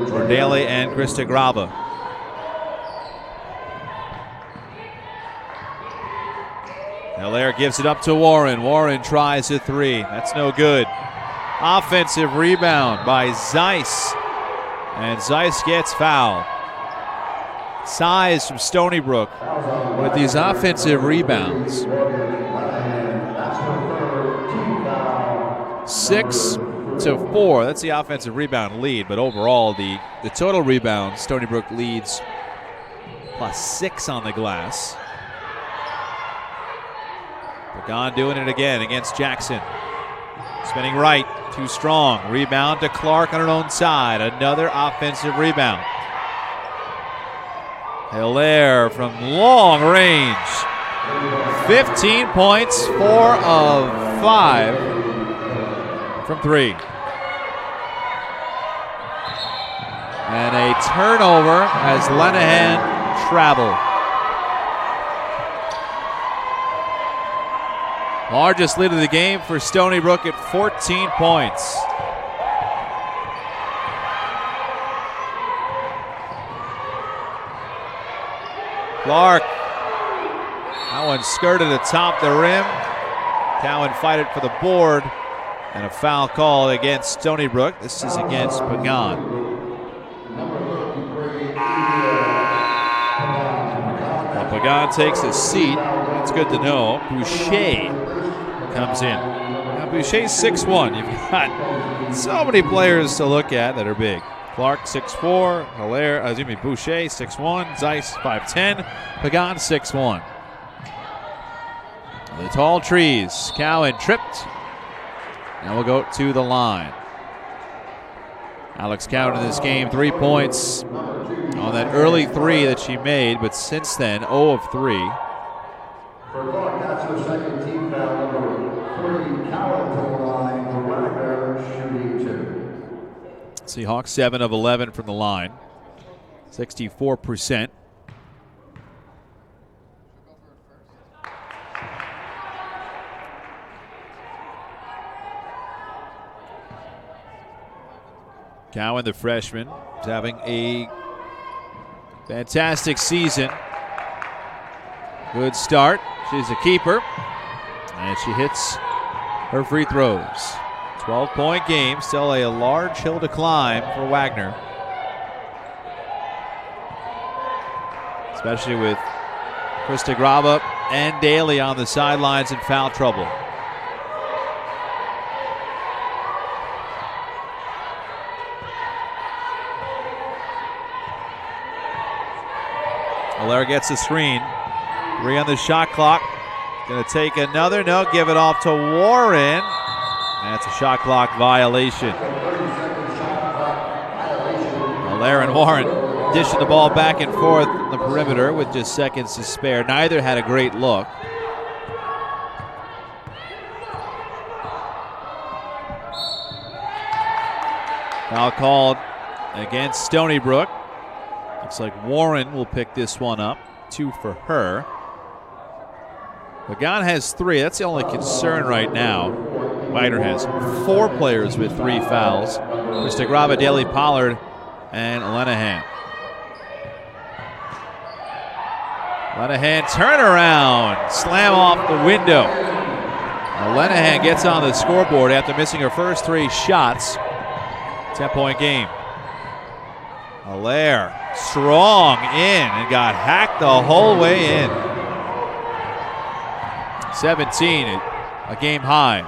For Daly and Krista Graba. Hilaire gives it up to Warren. Warren tries a 3. That's no good. Offensive rebound by Zeiss. And Zeiss gets fouled. Size from Stony Brook with these offensive rebounds. 6 to 4. That's the offensive rebound lead, but overall the total rebounds, Stony Brook leads +6 on the glass. Pagan doing it again against Jackson. Spinning right, too strong. Rebound to Clark on her own side. Another offensive rebound. Hilaire from long range. 15 points, 4 of 5 from 3. And a turnover as Lanahan traveled. Largest lead of the game for Stony Brook at 14 points. Clark. That one skirted atop the rim. Cowan fight it for the board. And a foul call against Stony Brook. This is against Pagan. Well, Pagan takes a seat. That's good to know. Boucher comes in. Now Boucher's 6'1". You've got so many players to look at that are big. Clark 6'4", Boucher 6'1", Zeiss 5'10", Pagan 6'1". The tall trees. Cowan tripped. Now we'll go to the line. Alex Cowan in this game, 3 points on that early 3 that she made, but since then 0 of 3. For Clark, that's her second team foul, number 3, Cowan to the line, for Wagner shooting 2. Seahawks 7 of 11 from the line, 64%. Cowan, the freshman, is having a fantastic season. Good start. She's a keeper, and she hits her free throws. 12-point game, still a large hill to climb for Wagner. Especially with Krista Graba and Daly on the sidelines in foul trouble. Hilaire gets the screen. 3 on the shot clock. Going to take another. No, give it off to Warren. That's a shot clock violation. Hilaire and Warren dishing the ball back and forth on the perimeter with just seconds to spare. Neither had a great look. Foul called against Stony Brook. Looks like Warren will pick this one up. 2 for her. Wagner has 3. That's the only concern right now. Wagner has 4 players with 3 fouls. Krista Graba, Daly Pollard, and Lenahan. Lenahan turnaround. Slam off the window. Lenahan gets on the scoreboard after missing her first 3 shots. 10-point game. Hilaire strong in and got hacked the whole way in. 17, a game high.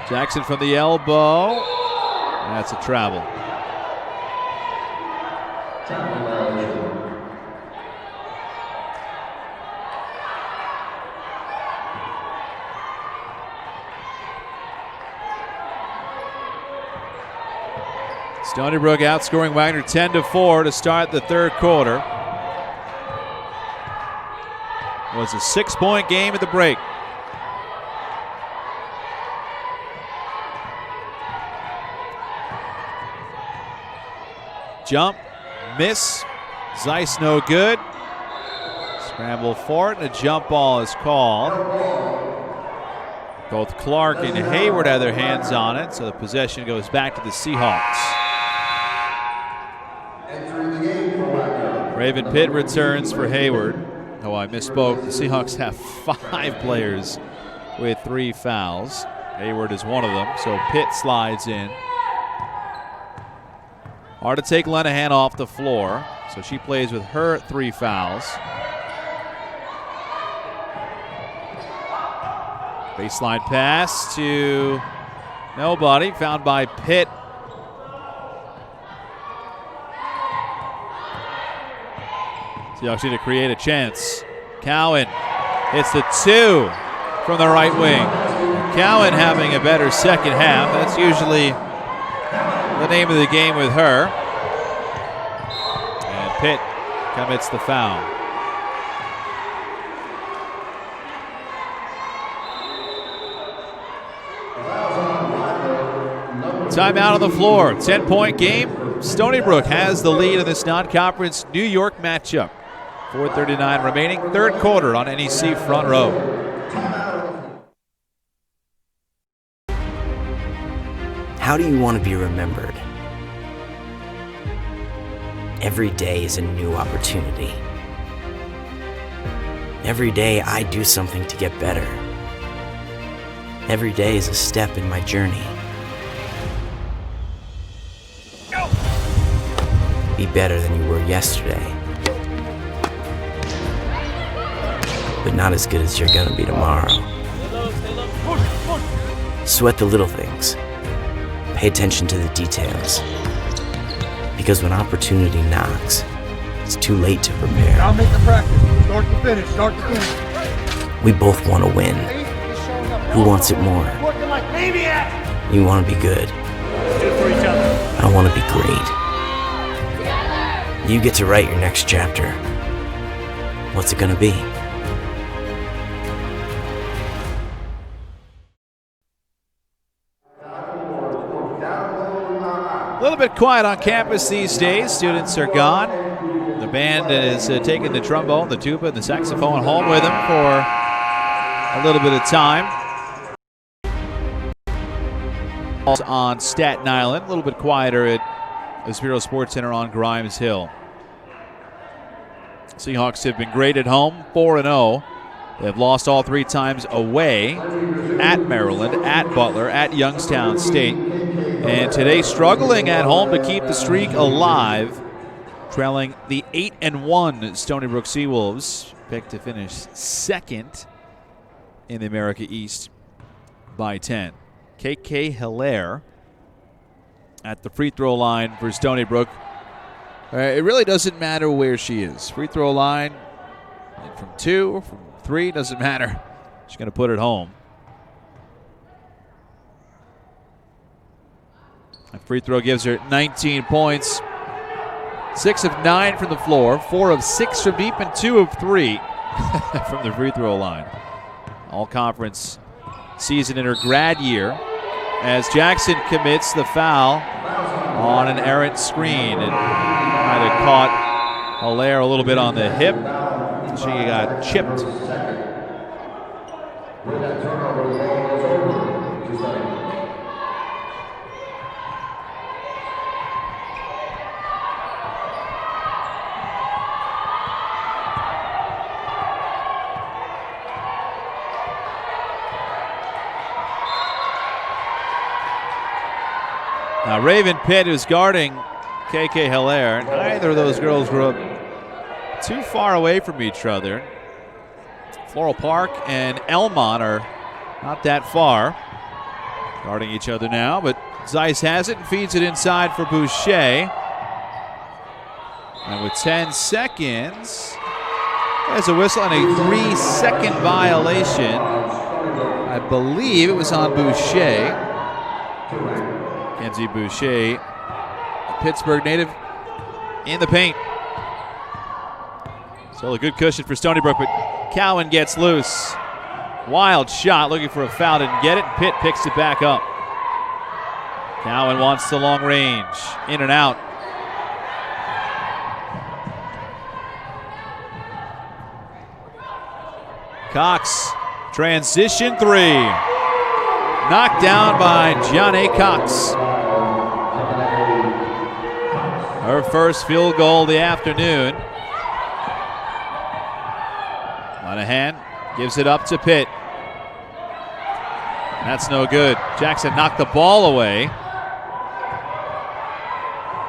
Jackson from the elbow. That's a travel. Stony Brook outscoring Wagner 10-4 to start the third quarter. It was a 6-point game at the break. Jump, miss, Zeiss no good. Scramble for it, and a jump ball is called. Both Clark and Hayward had their hands on it, so the possession goes back to the Seahawks. Raven Pitt returns for Hayward. Oh, I misspoke. The Seahawks have 5 players with 3 fouls. Hayward is one of them, so Pitt slides in. Hard to take Lenahan off the floor, so she plays with her 3 fouls. Baseline pass to nobody, found by Pitt. Seahawks need to create a chance. Cowan hits the 2 from the right wing. Cowan having a better second half. That's usually the name of the game with her. And Pitt commits the foul. Timeout on the floor. 10-point game. Stony Brook has the lead in this non-conference New York matchup. 4:39 remaining, third quarter on NEC Front Row. How do you want to be remembered? Every day is a new opportunity. Every day I do something to get better. Every day is a step in my journey. Be better than you were yesterday, but not as good as you're gonna be tomorrow. Sweat the little things. Pay attention to the details. Because when opportunity knocks, it's too late to prepare. I'll make the practice. Start to finish, start to finish. We both want to win. Who wants it more? Working like maniacs. You want to be good. Do it for each other. I want to be great. You get to write your next chapter. What's it gonna be? A little bit quiet on campus these days. Students are gone. The band is taking the trombone, the tuba, and the saxophone home with them for a little bit of time. On Staten Island, a little bit quieter at the Spiro Sports Center on Grimes Hill. Seahawks have been great at home, 4-0. They've lost all 3 times away, at Maryland, at Butler, at Youngstown State. And today struggling at home to keep the streak alive, trailing the 8-1 Stony Brook Seawolves, picked to finish second in the America East by 10. Kaela Hilaire at the free throw line for Stony Brook. It really doesn't matter where she is. Free throw line from 2 or from 3, doesn't matter. She's going to put it home. That free throw gives her 19 points. 6 of 9 from the floor, 4 of 6 from deep, and 2 of 3 from the free throw line. All conference season in her grad year, as Jackson commits the foul on an errant screen. And might have caught Hilaire a little bit on the hip. She got chipped. Now Raven Pitt, who's guarding Kaela Hilaire, neither of those girls grew up too far away from each other. Floral Park and Elmont are not that far, guarding each other now, but Zeiss has it and feeds it inside for Boucher. And with 10 seconds, there's a whistle and a 3-second violation. I believe it was on Boucher. Kenzie Boucher, a Pittsburgh native, in the paint. Still a good cushion for Stony Brook, but Cowan gets loose. Wild shot, looking for a foul, didn't get it. Pitt picks it back up. Cowan wants the long range, in and out. Cox, transition 3. Knocked down by Gianna Cox. Her first field goal of the afternoon. Monahan gives it up to Pitt. That's no good. Jackson knocked the ball away.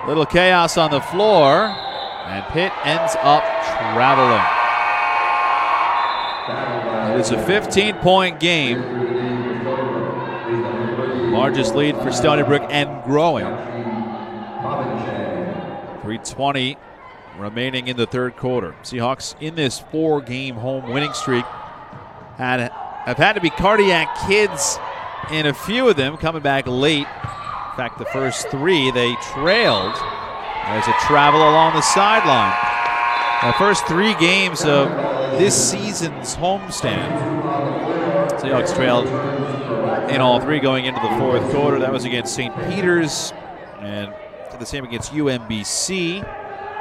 Little chaos on the floor, and Pitt ends up traveling. It is a 15-point game. Largest lead for Stony Brook and growing. 3:20 remaining in the third quarter. Seahawks in this 4-game home winning streak have had to be cardiac kids in a few of them, coming back late. In fact, the first 3 they trailed. There's a travel along the sideline. The first 3 games of this season's homestand, Seahawks trailed in all 3 going into the fourth quarter. That was against St. Peter's, and the same against UMBC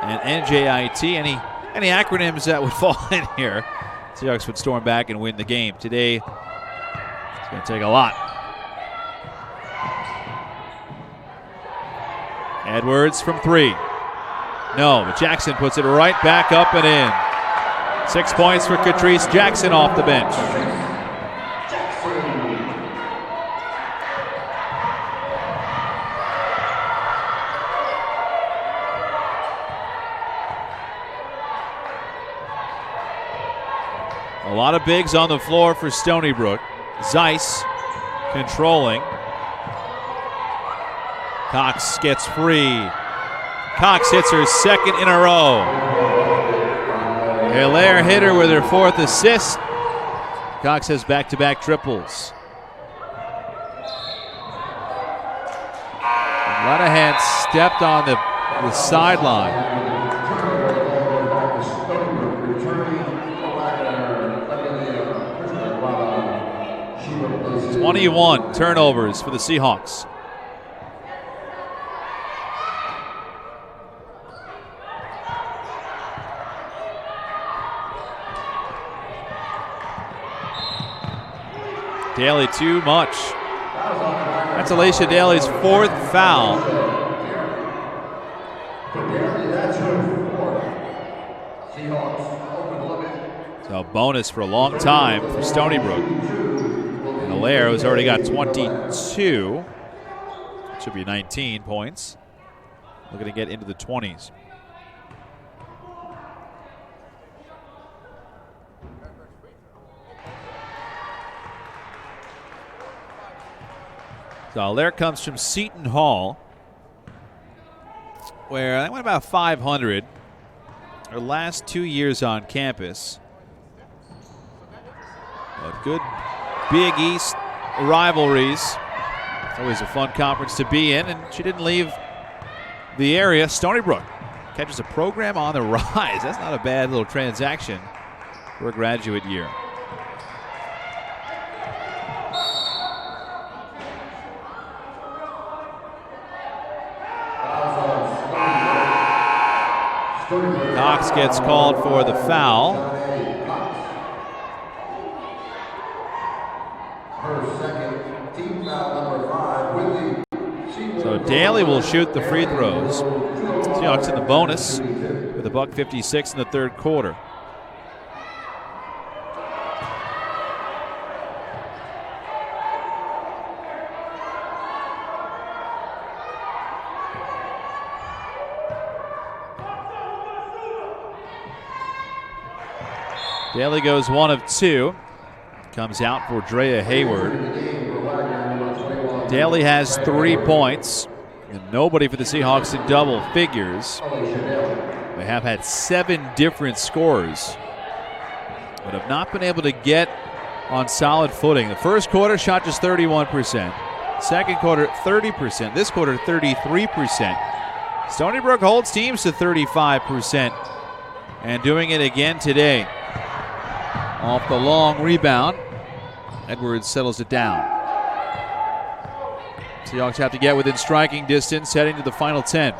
and NJIT. Any acronyms that would fall in here, Seahawks would storm back and win the game. Today, it's going to take a lot. Edwards from 3. No, but Jackson puts it right back up and in. 6 points for Catrice Jackson off the bench. A lot of bigs on the floor for Stony Brook. Zeiss controlling. Cox gets free. Cox hits her second in a row. Hilaire hit her with her 4th assist. Cox has back-to-back triples. Monahan stepped on the sideline. 21 turnovers for the Seahawks. Daly too much. That's Alicia Daly's 4th foul. A bonus for a long time for Stony Brook. And Hilaire has already got 22. Should be 19 points. Looking to get into the 20s. So Hilaire comes from Seton Hall, where they went about 500 her last 2 years on campus. But good Big East rivalries. It's always a fun conference to be in, and she didn't leave the area. Stony Brook catches a program on the rise. That's not a bad little transaction for a graduate year. Cox gets called for the foul. So Daly will shoot the free throws. Seahawks in the bonus with a $156 in the third quarter. Daly goes 1 of 2. Comes out for Drea Hayward. Daly has 3 points. And nobody for the Seahawks in double figures. They have had 7 different scores, but have not been able to get on solid footing. The first quarter shot just 31%. Second quarter 30%. This quarter 33%. Stony Brook holds teams to 35%. And doing it again today. Off the long rebound, Edwards settles it down. Seahawks have to get within striking distance heading to the final 10.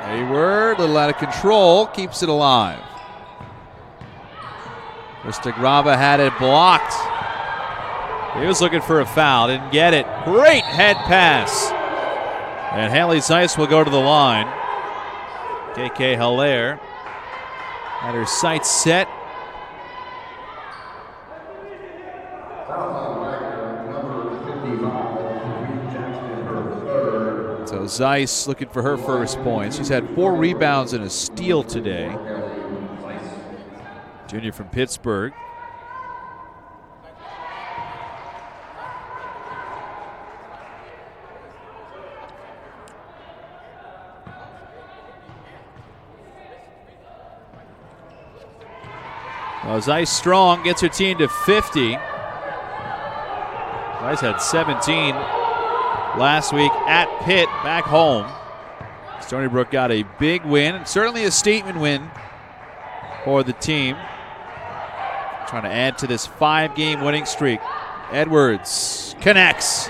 Hayward, a little out of control, keeps it alive. Ristagrava had it blocked. He was looking for a foul, didn't get it. Great head pass. And Haley Zeiss will go to the line. KK Hilaire had her sights set. So Zeiss looking for her first points. She's had 4 rebounds and a steal today. Junior from Pittsburgh. Well, Zeiss strong, gets her team to 50. Zeiss had 17 last week at Pitt, back home. Stony Brook got a big win, and certainly a statement win for the team. Trying to add to this 5-game winning streak. Edwards connects.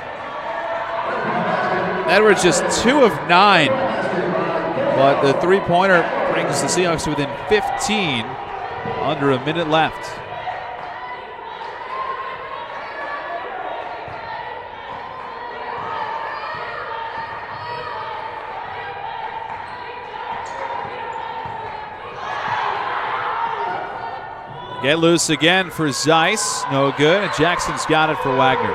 Edwards just 2 of 9. But the three-pointer brings the Seahawks to within 15, under a minute left. Get loose again for Zeiss. No good. And Jackson's got it for Wagner.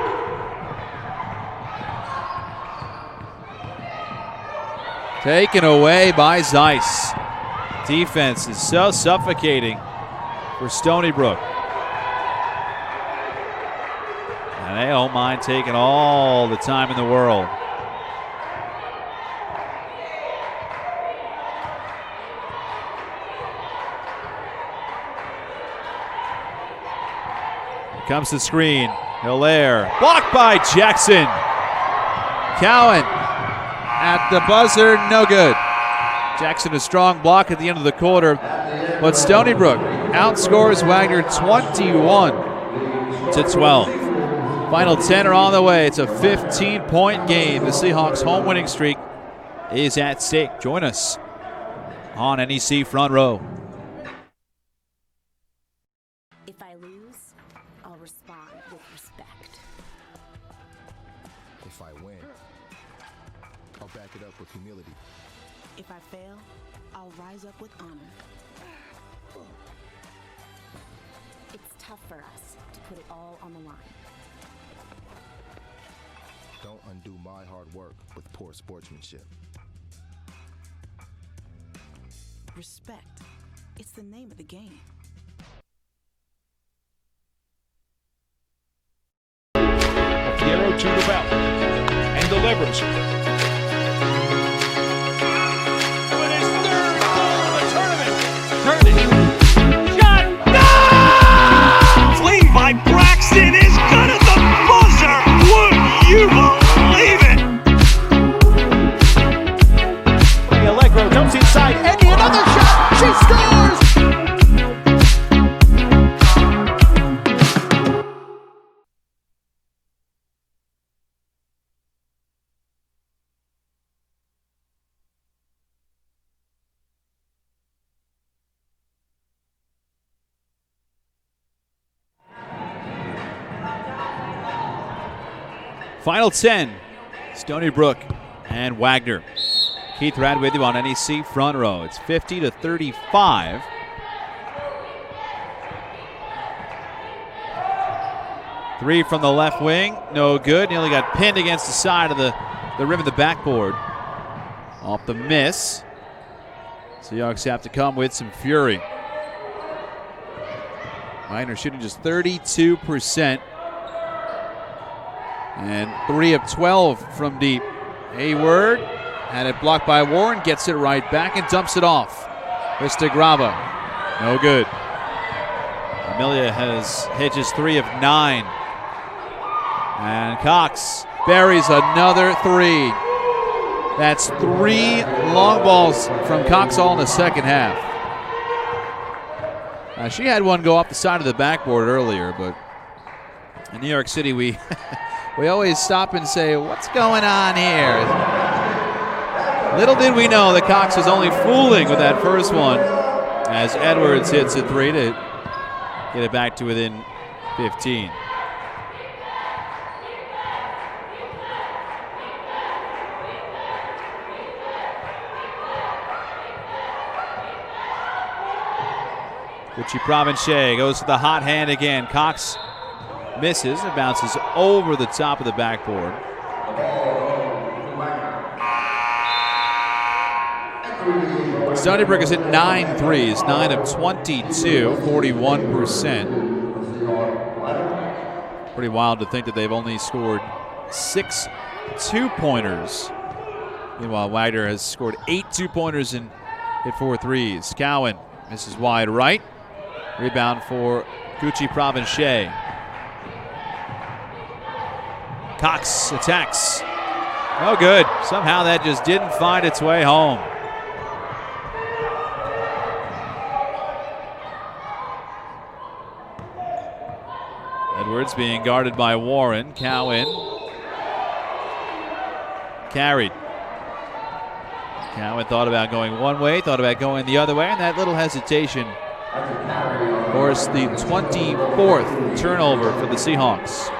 Taken away by Zeiss. Defense is so suffocating for Stony Brook. And they don't mind taking all the time in the world. Comes the screen. Hilaire. Blocked by Jackson. Cowan at the buzzer. No good. Jackson a strong block at the end of the quarter. But Stony Brook outscores Wagner 21-12. Final 10 are on the way. It's a 15-point game. The Seahawks' home winning streak is at stake. Join us on NEC Front Row. If I win, I'll back it up with humility. If I fail, I'll rise up with honor. tough for us to put it all on the line. Don't undo my hard work with poor sportsmanship. Respect. It's the name of the game. Piero to the belt and delivers. With his third goal of the tournament. Shot! No! Clean by Braxton is good at the buzzer. Would you believe it? Allegro jumps inside. Eddie, another shot. She scores. Final 10, Stony Brook and Wagner. Keith Rad with you on NEC Front Row. It's 50-35. Three from the left wing, no good. Nearly got pinned against the side of the rim of the backboard. Off the miss. Seahawks have to come with some fury. Wagner shooting just 32%. And 3 of 12 from deep. Hayward had it blocked by Warren, gets it right back and dumps it off. Grava, no good. Amelia has hit his 3 of 9. And Cox buries another 3. That's 3 long balls from Cox all in the second half. She had one go off the side of the backboard earlier, but in New York City we always stop and say, what's going on here? Little did we know that Cox was only fooling with that first one as Edwards hits a 3 to get it back to within 15. Gucci Provenche goes to the hot hand again. Cox misses and bounces over the top of the backboard. Stony Brook has hit 9 threes, 9 of 22, 41%. Pretty wild to think that they've only scored 6 two-pointers. Meanwhile, Wagner has scored 8 two-pointers and hit 4 threes. Cowan misses wide right. Rebound for Gucci Provenche. Cox attacks. Oh, good. Somehow that just didn't find its way home. Edwards being guarded by Warren. Cowan carried. Cowan thought about going one way, thought about going the other way, and that little hesitation forced the 24th turnover for the Seahawks.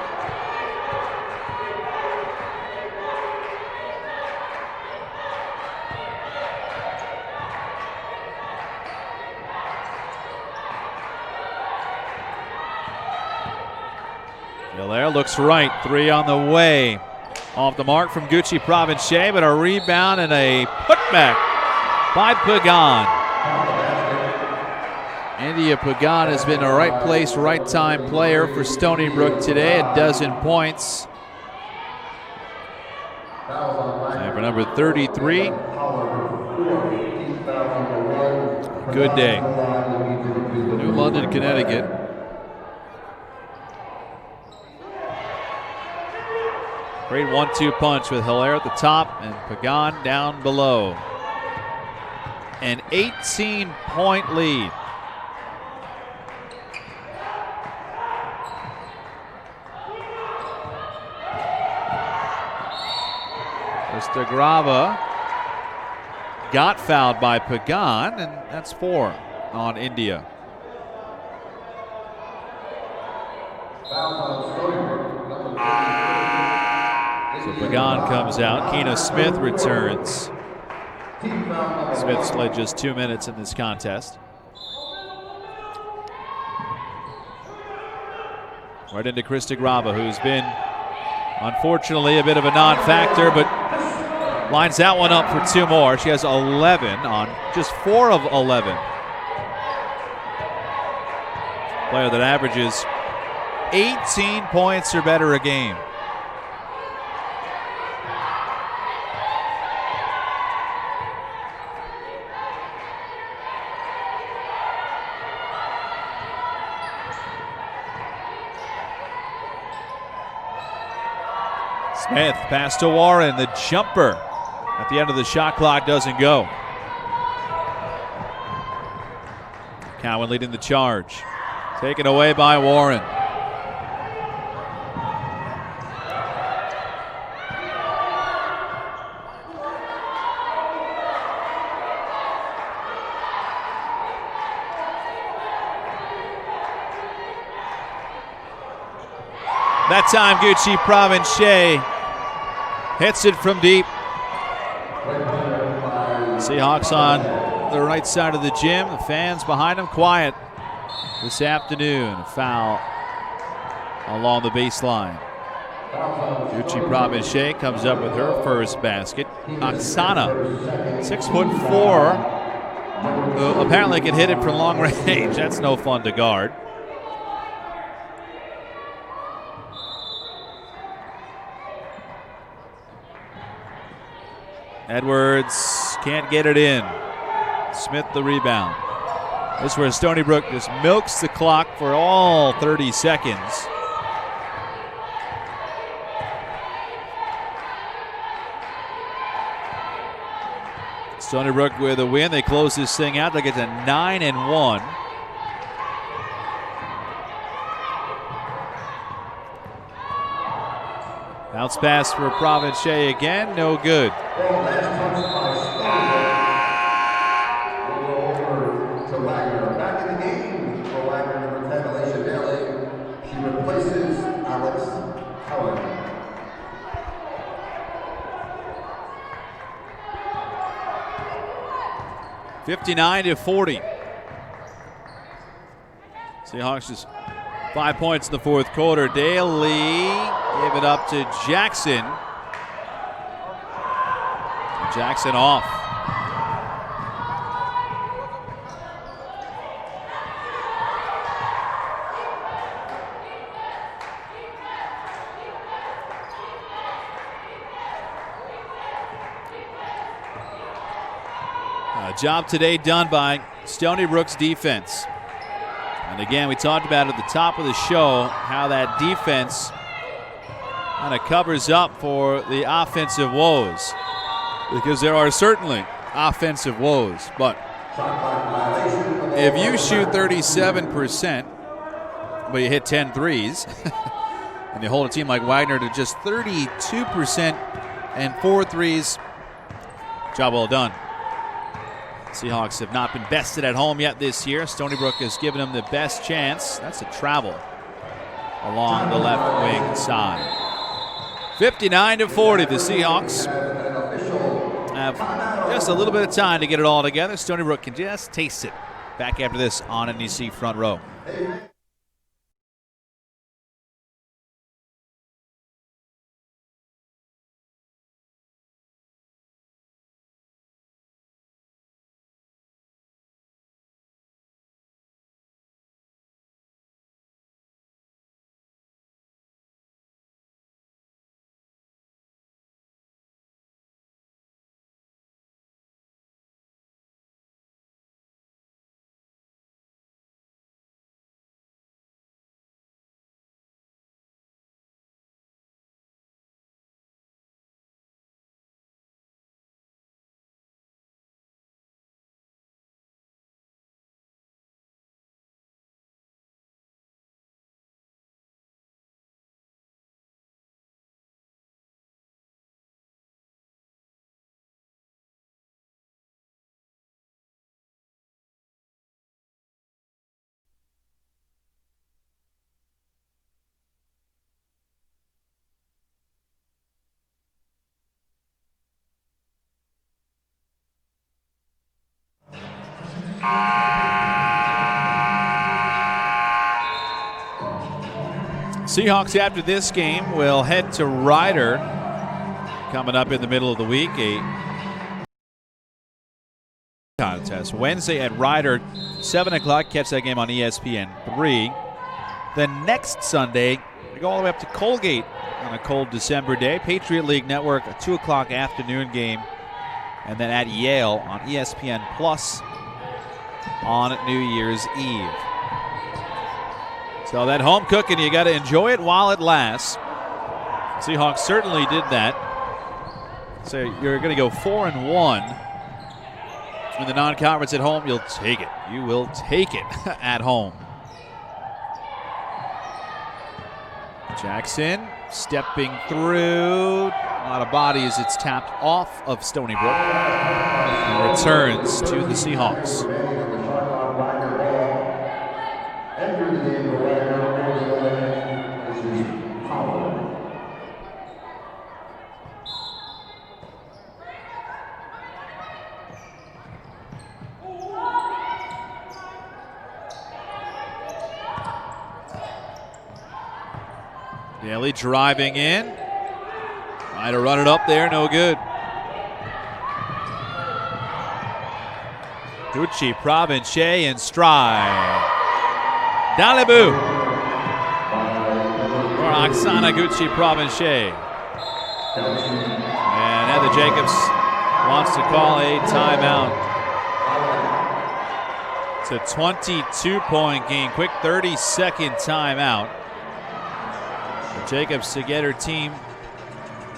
Hilaire looks right, 3 on the way. Off the mark from Gucci Provenche, but a rebound and a putback by Pagan. India Pagan has been a right place, right time player for Stony Brook today, 12 points. And for number 33, good day. New London, Connecticut. Great 1-2 punch with Hilaire at the top and Pagan down below. An 18-point lead. Grava got fouled by Pagan, and that's 4 on India. So Pagan comes out. Keena Smith returns. Smith's played just 2 minutes in this contest. Right into Krista Grava, who's been, unfortunately, a bit of a non-factor, but lines that one up for 2 more. She has 11 on just 4 of 11. Player that averages 18 points or better a game. Smith pass to Warren. The jumper at the end of the shot clock doesn't go. Cowan leading the charge. Taken away by Warren. That time, Gucci Provencher hits it from deep. Seahawks on the right side of the gym. The fans behind them quiet this afternoon. A foul along the baseline. Gucci Provencher comes up with her first basket. Oksana, 6'4", who apparently can hit it from long range. That's no fun to guard. Edwards can't get it in. Smith the rebound. This is where Stony Brook just milks the clock for all 30 seconds. Stony Brook with a win. They close this thing out. They get to 9-1. Bounce pass for Provencher again, no good. To Wagner. Back in the game for Wagner, number 10, Alicia Daly. She replaces Alex Cowan. $59-40. Seahawks just 5 points in the fourth quarter. Daly gave it up to Jackson. Jackson off. Job today done by Stony Brook's defense. And again, we talked about at the top of the show how that defense kind of covers up for the offensive woes. Because there are certainly offensive woes. But if you shoot 37%, but you hit 10 threes, and you hold a team like Wagner to just 32% and 4 threes, job well done. Seahawks have not been bested at home yet this year. Stony Brook has given them the best chance. That's a travel along the left wing side. 59-40, the Seahawks have just a little bit of time to get it all together. Stony Brook can just taste it. Back after this on NEC Front Row. Seahawks after this game will head to Ryder coming up in the middle of the week. A contest Wednesday at Ryder, 7 o'clock. Catch that game on ESPN 3. Then next Sunday, we go all the way up to Colgate on a cold December day. Patriot League Network, a 2 o'clock afternoon game. And then at Yale on ESPN Plus on New Year's Eve. So that home cooking, you got to enjoy it while it lasts. Seahawks certainly did that. So you're going to go 4-1 in the non-conference at home. You'll take it. You will take it at home. Jackson stepping through. A lot of bodies. It's tapped off of Stony Brook and returns to the Seahawks. Daly driving in. Trying to run it up there, no good. Gucci, Provenche, and Stride. Dalibu. For Oksana Gucci, Provenche. And Heather Jacobs wants to call a timeout. It's a 22-point game. Quick 30-second timeout. Jacobs to get her team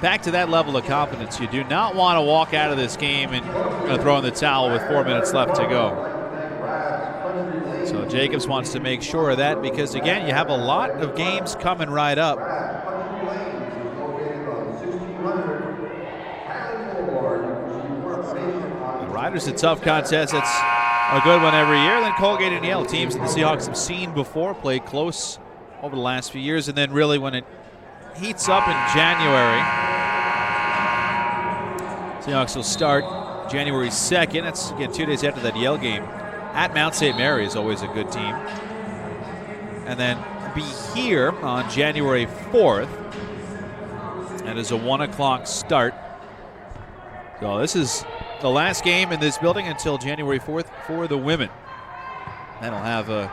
back to that level of confidence. You do not want to walk out of this game and throw in the towel with 4 minutes left to go. So Jacobs wants to make sure of that because, again, you have a lot of games coming right up. The Riders a tough contest. It's a good one every year. Then Colgate and Yale, teams that the Seahawks have seen before, played close over the last few years, and then really when it heats up in January, Seahawks will start January 2nd. That's, again, 2 days after that Yale game. At Mount St. Mary is always a good team. And then be here on January 4th. That is a 1 o'clock start. So this is the last game in this building until January 4th for the women. That'll have a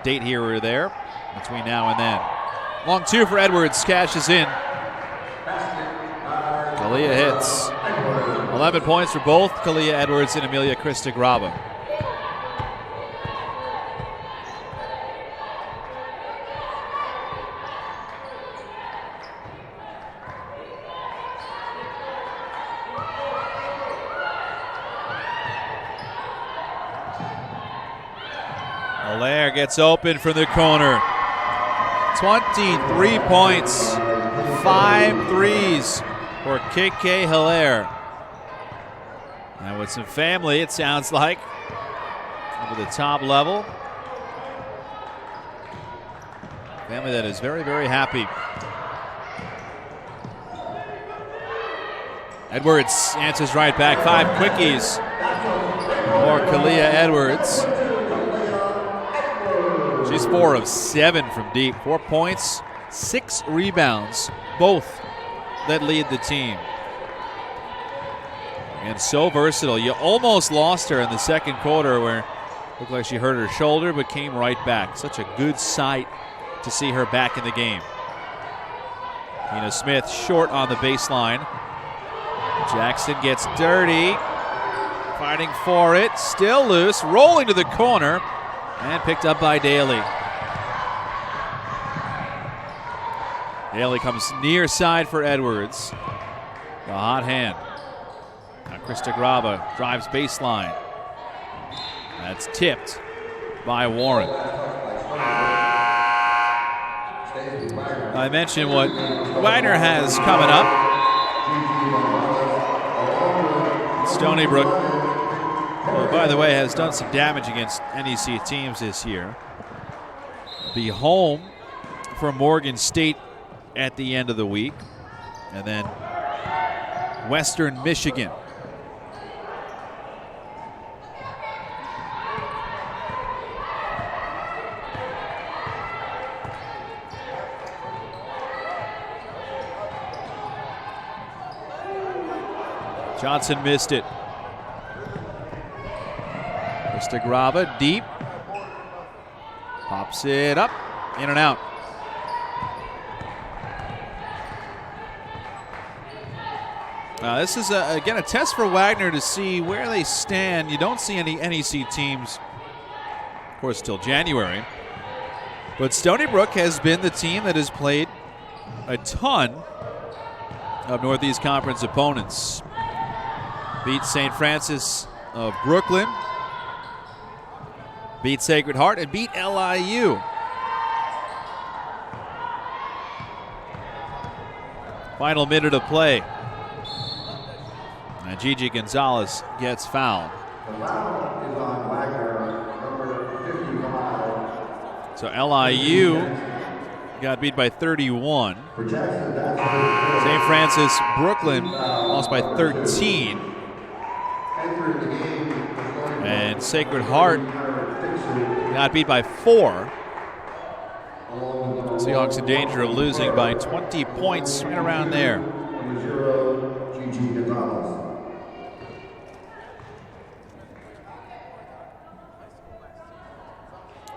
date here or there between now and then. Long two for Edwards, cashes in. Kaela hits. 11 points for both Kaela Edwards and Amelia Christograva. Hilaire gets open from the corner. 23 points, 5 threes for KK Hilaire. And with some family, it sounds like, over the top level. Family that is very, very happy. Edwards answers right back. 5 quickies for Kaela Edwards. She's 4 of 7 from deep. 4 points, 6 rebounds, both that lead the team. And so versatile. You almost lost her in the second quarter where it looked like she hurt her shoulder but came right back. Such a good sight to see her back in the game. Tina Smith short on the baseline. Jackson gets dirty. Fighting for it. Still loose. Rolling to the corner. And picked up by Daly. Daly comes near side for Edwards. The hot hand. Now Christograva drives baseline. That's tipped by Warren. I mentioned what Wagner has coming up. Stony Brook, who, by the way, has done some damage against NEC teams this year. Be home for Morgan State at the end of the week. And then Western Michigan. Johnson missed it. Graba deep. Pops it up, in and out. This is, again, a test for Wagner to see where they stand. You don't see any NEC teams, of course, till January. But Stony Brook has been the team that has played a ton of Northeast Conference opponents. Beat St. Francis of Brooklyn, beat Sacred Heart, and beat LIU. Final minute of play. And Gigi Gonzalez gets fouled. The foul is on Wagner, number 55. So LIU got beat by 31. St. Francis Brooklyn lost by 13. And Sacred Heart got beat by 4. Seahawks in danger of losing by 20 points, right around there.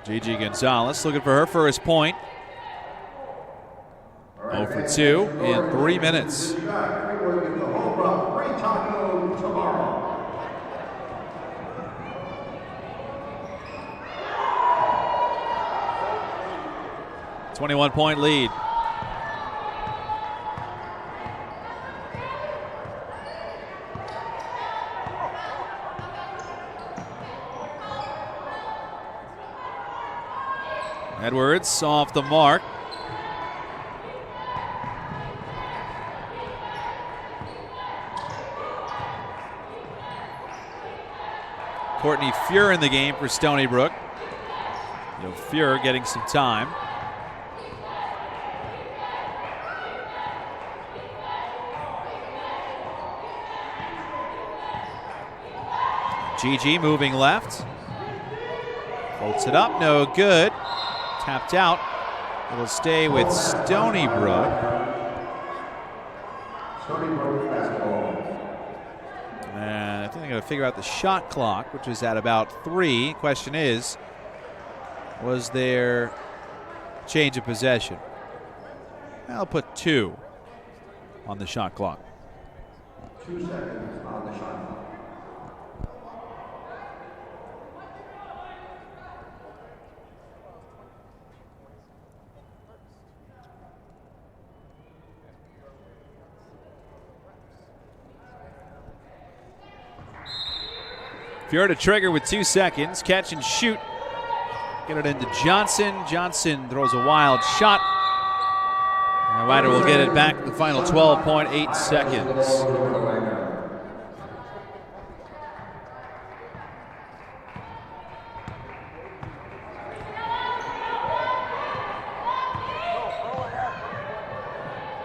Gigi Gonzalez looking for her first point. 0 for 2 in 3 minutes. 21-point lead. Edwards off the mark. Courtney Fuhr in the game for Stony Brook. Fuhr getting some time. Gigi moving left. Floats it up, no good. Tapped out. It'll stay with Stony Brook. And I think they're going to figure out the shot clock, which is at about 3. Question is, was there change of possession? I'll put 2 on the shot clock. 2 seconds on the shot clock. Fuhr to trigger with 2 seconds. Catch and shoot. Get it into Johnson. Johnson throws a wild shot. And Wagner will get it back the final 12.8 seconds.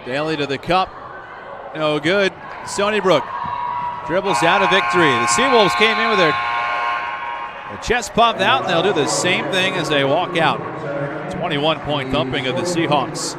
Daly to the cup. No good. Stony Brook dribbles out of victory. The Seawolves came in with their chest puffed out, and they'll do the same thing as they walk out. 21-point thumping of the Seahawks.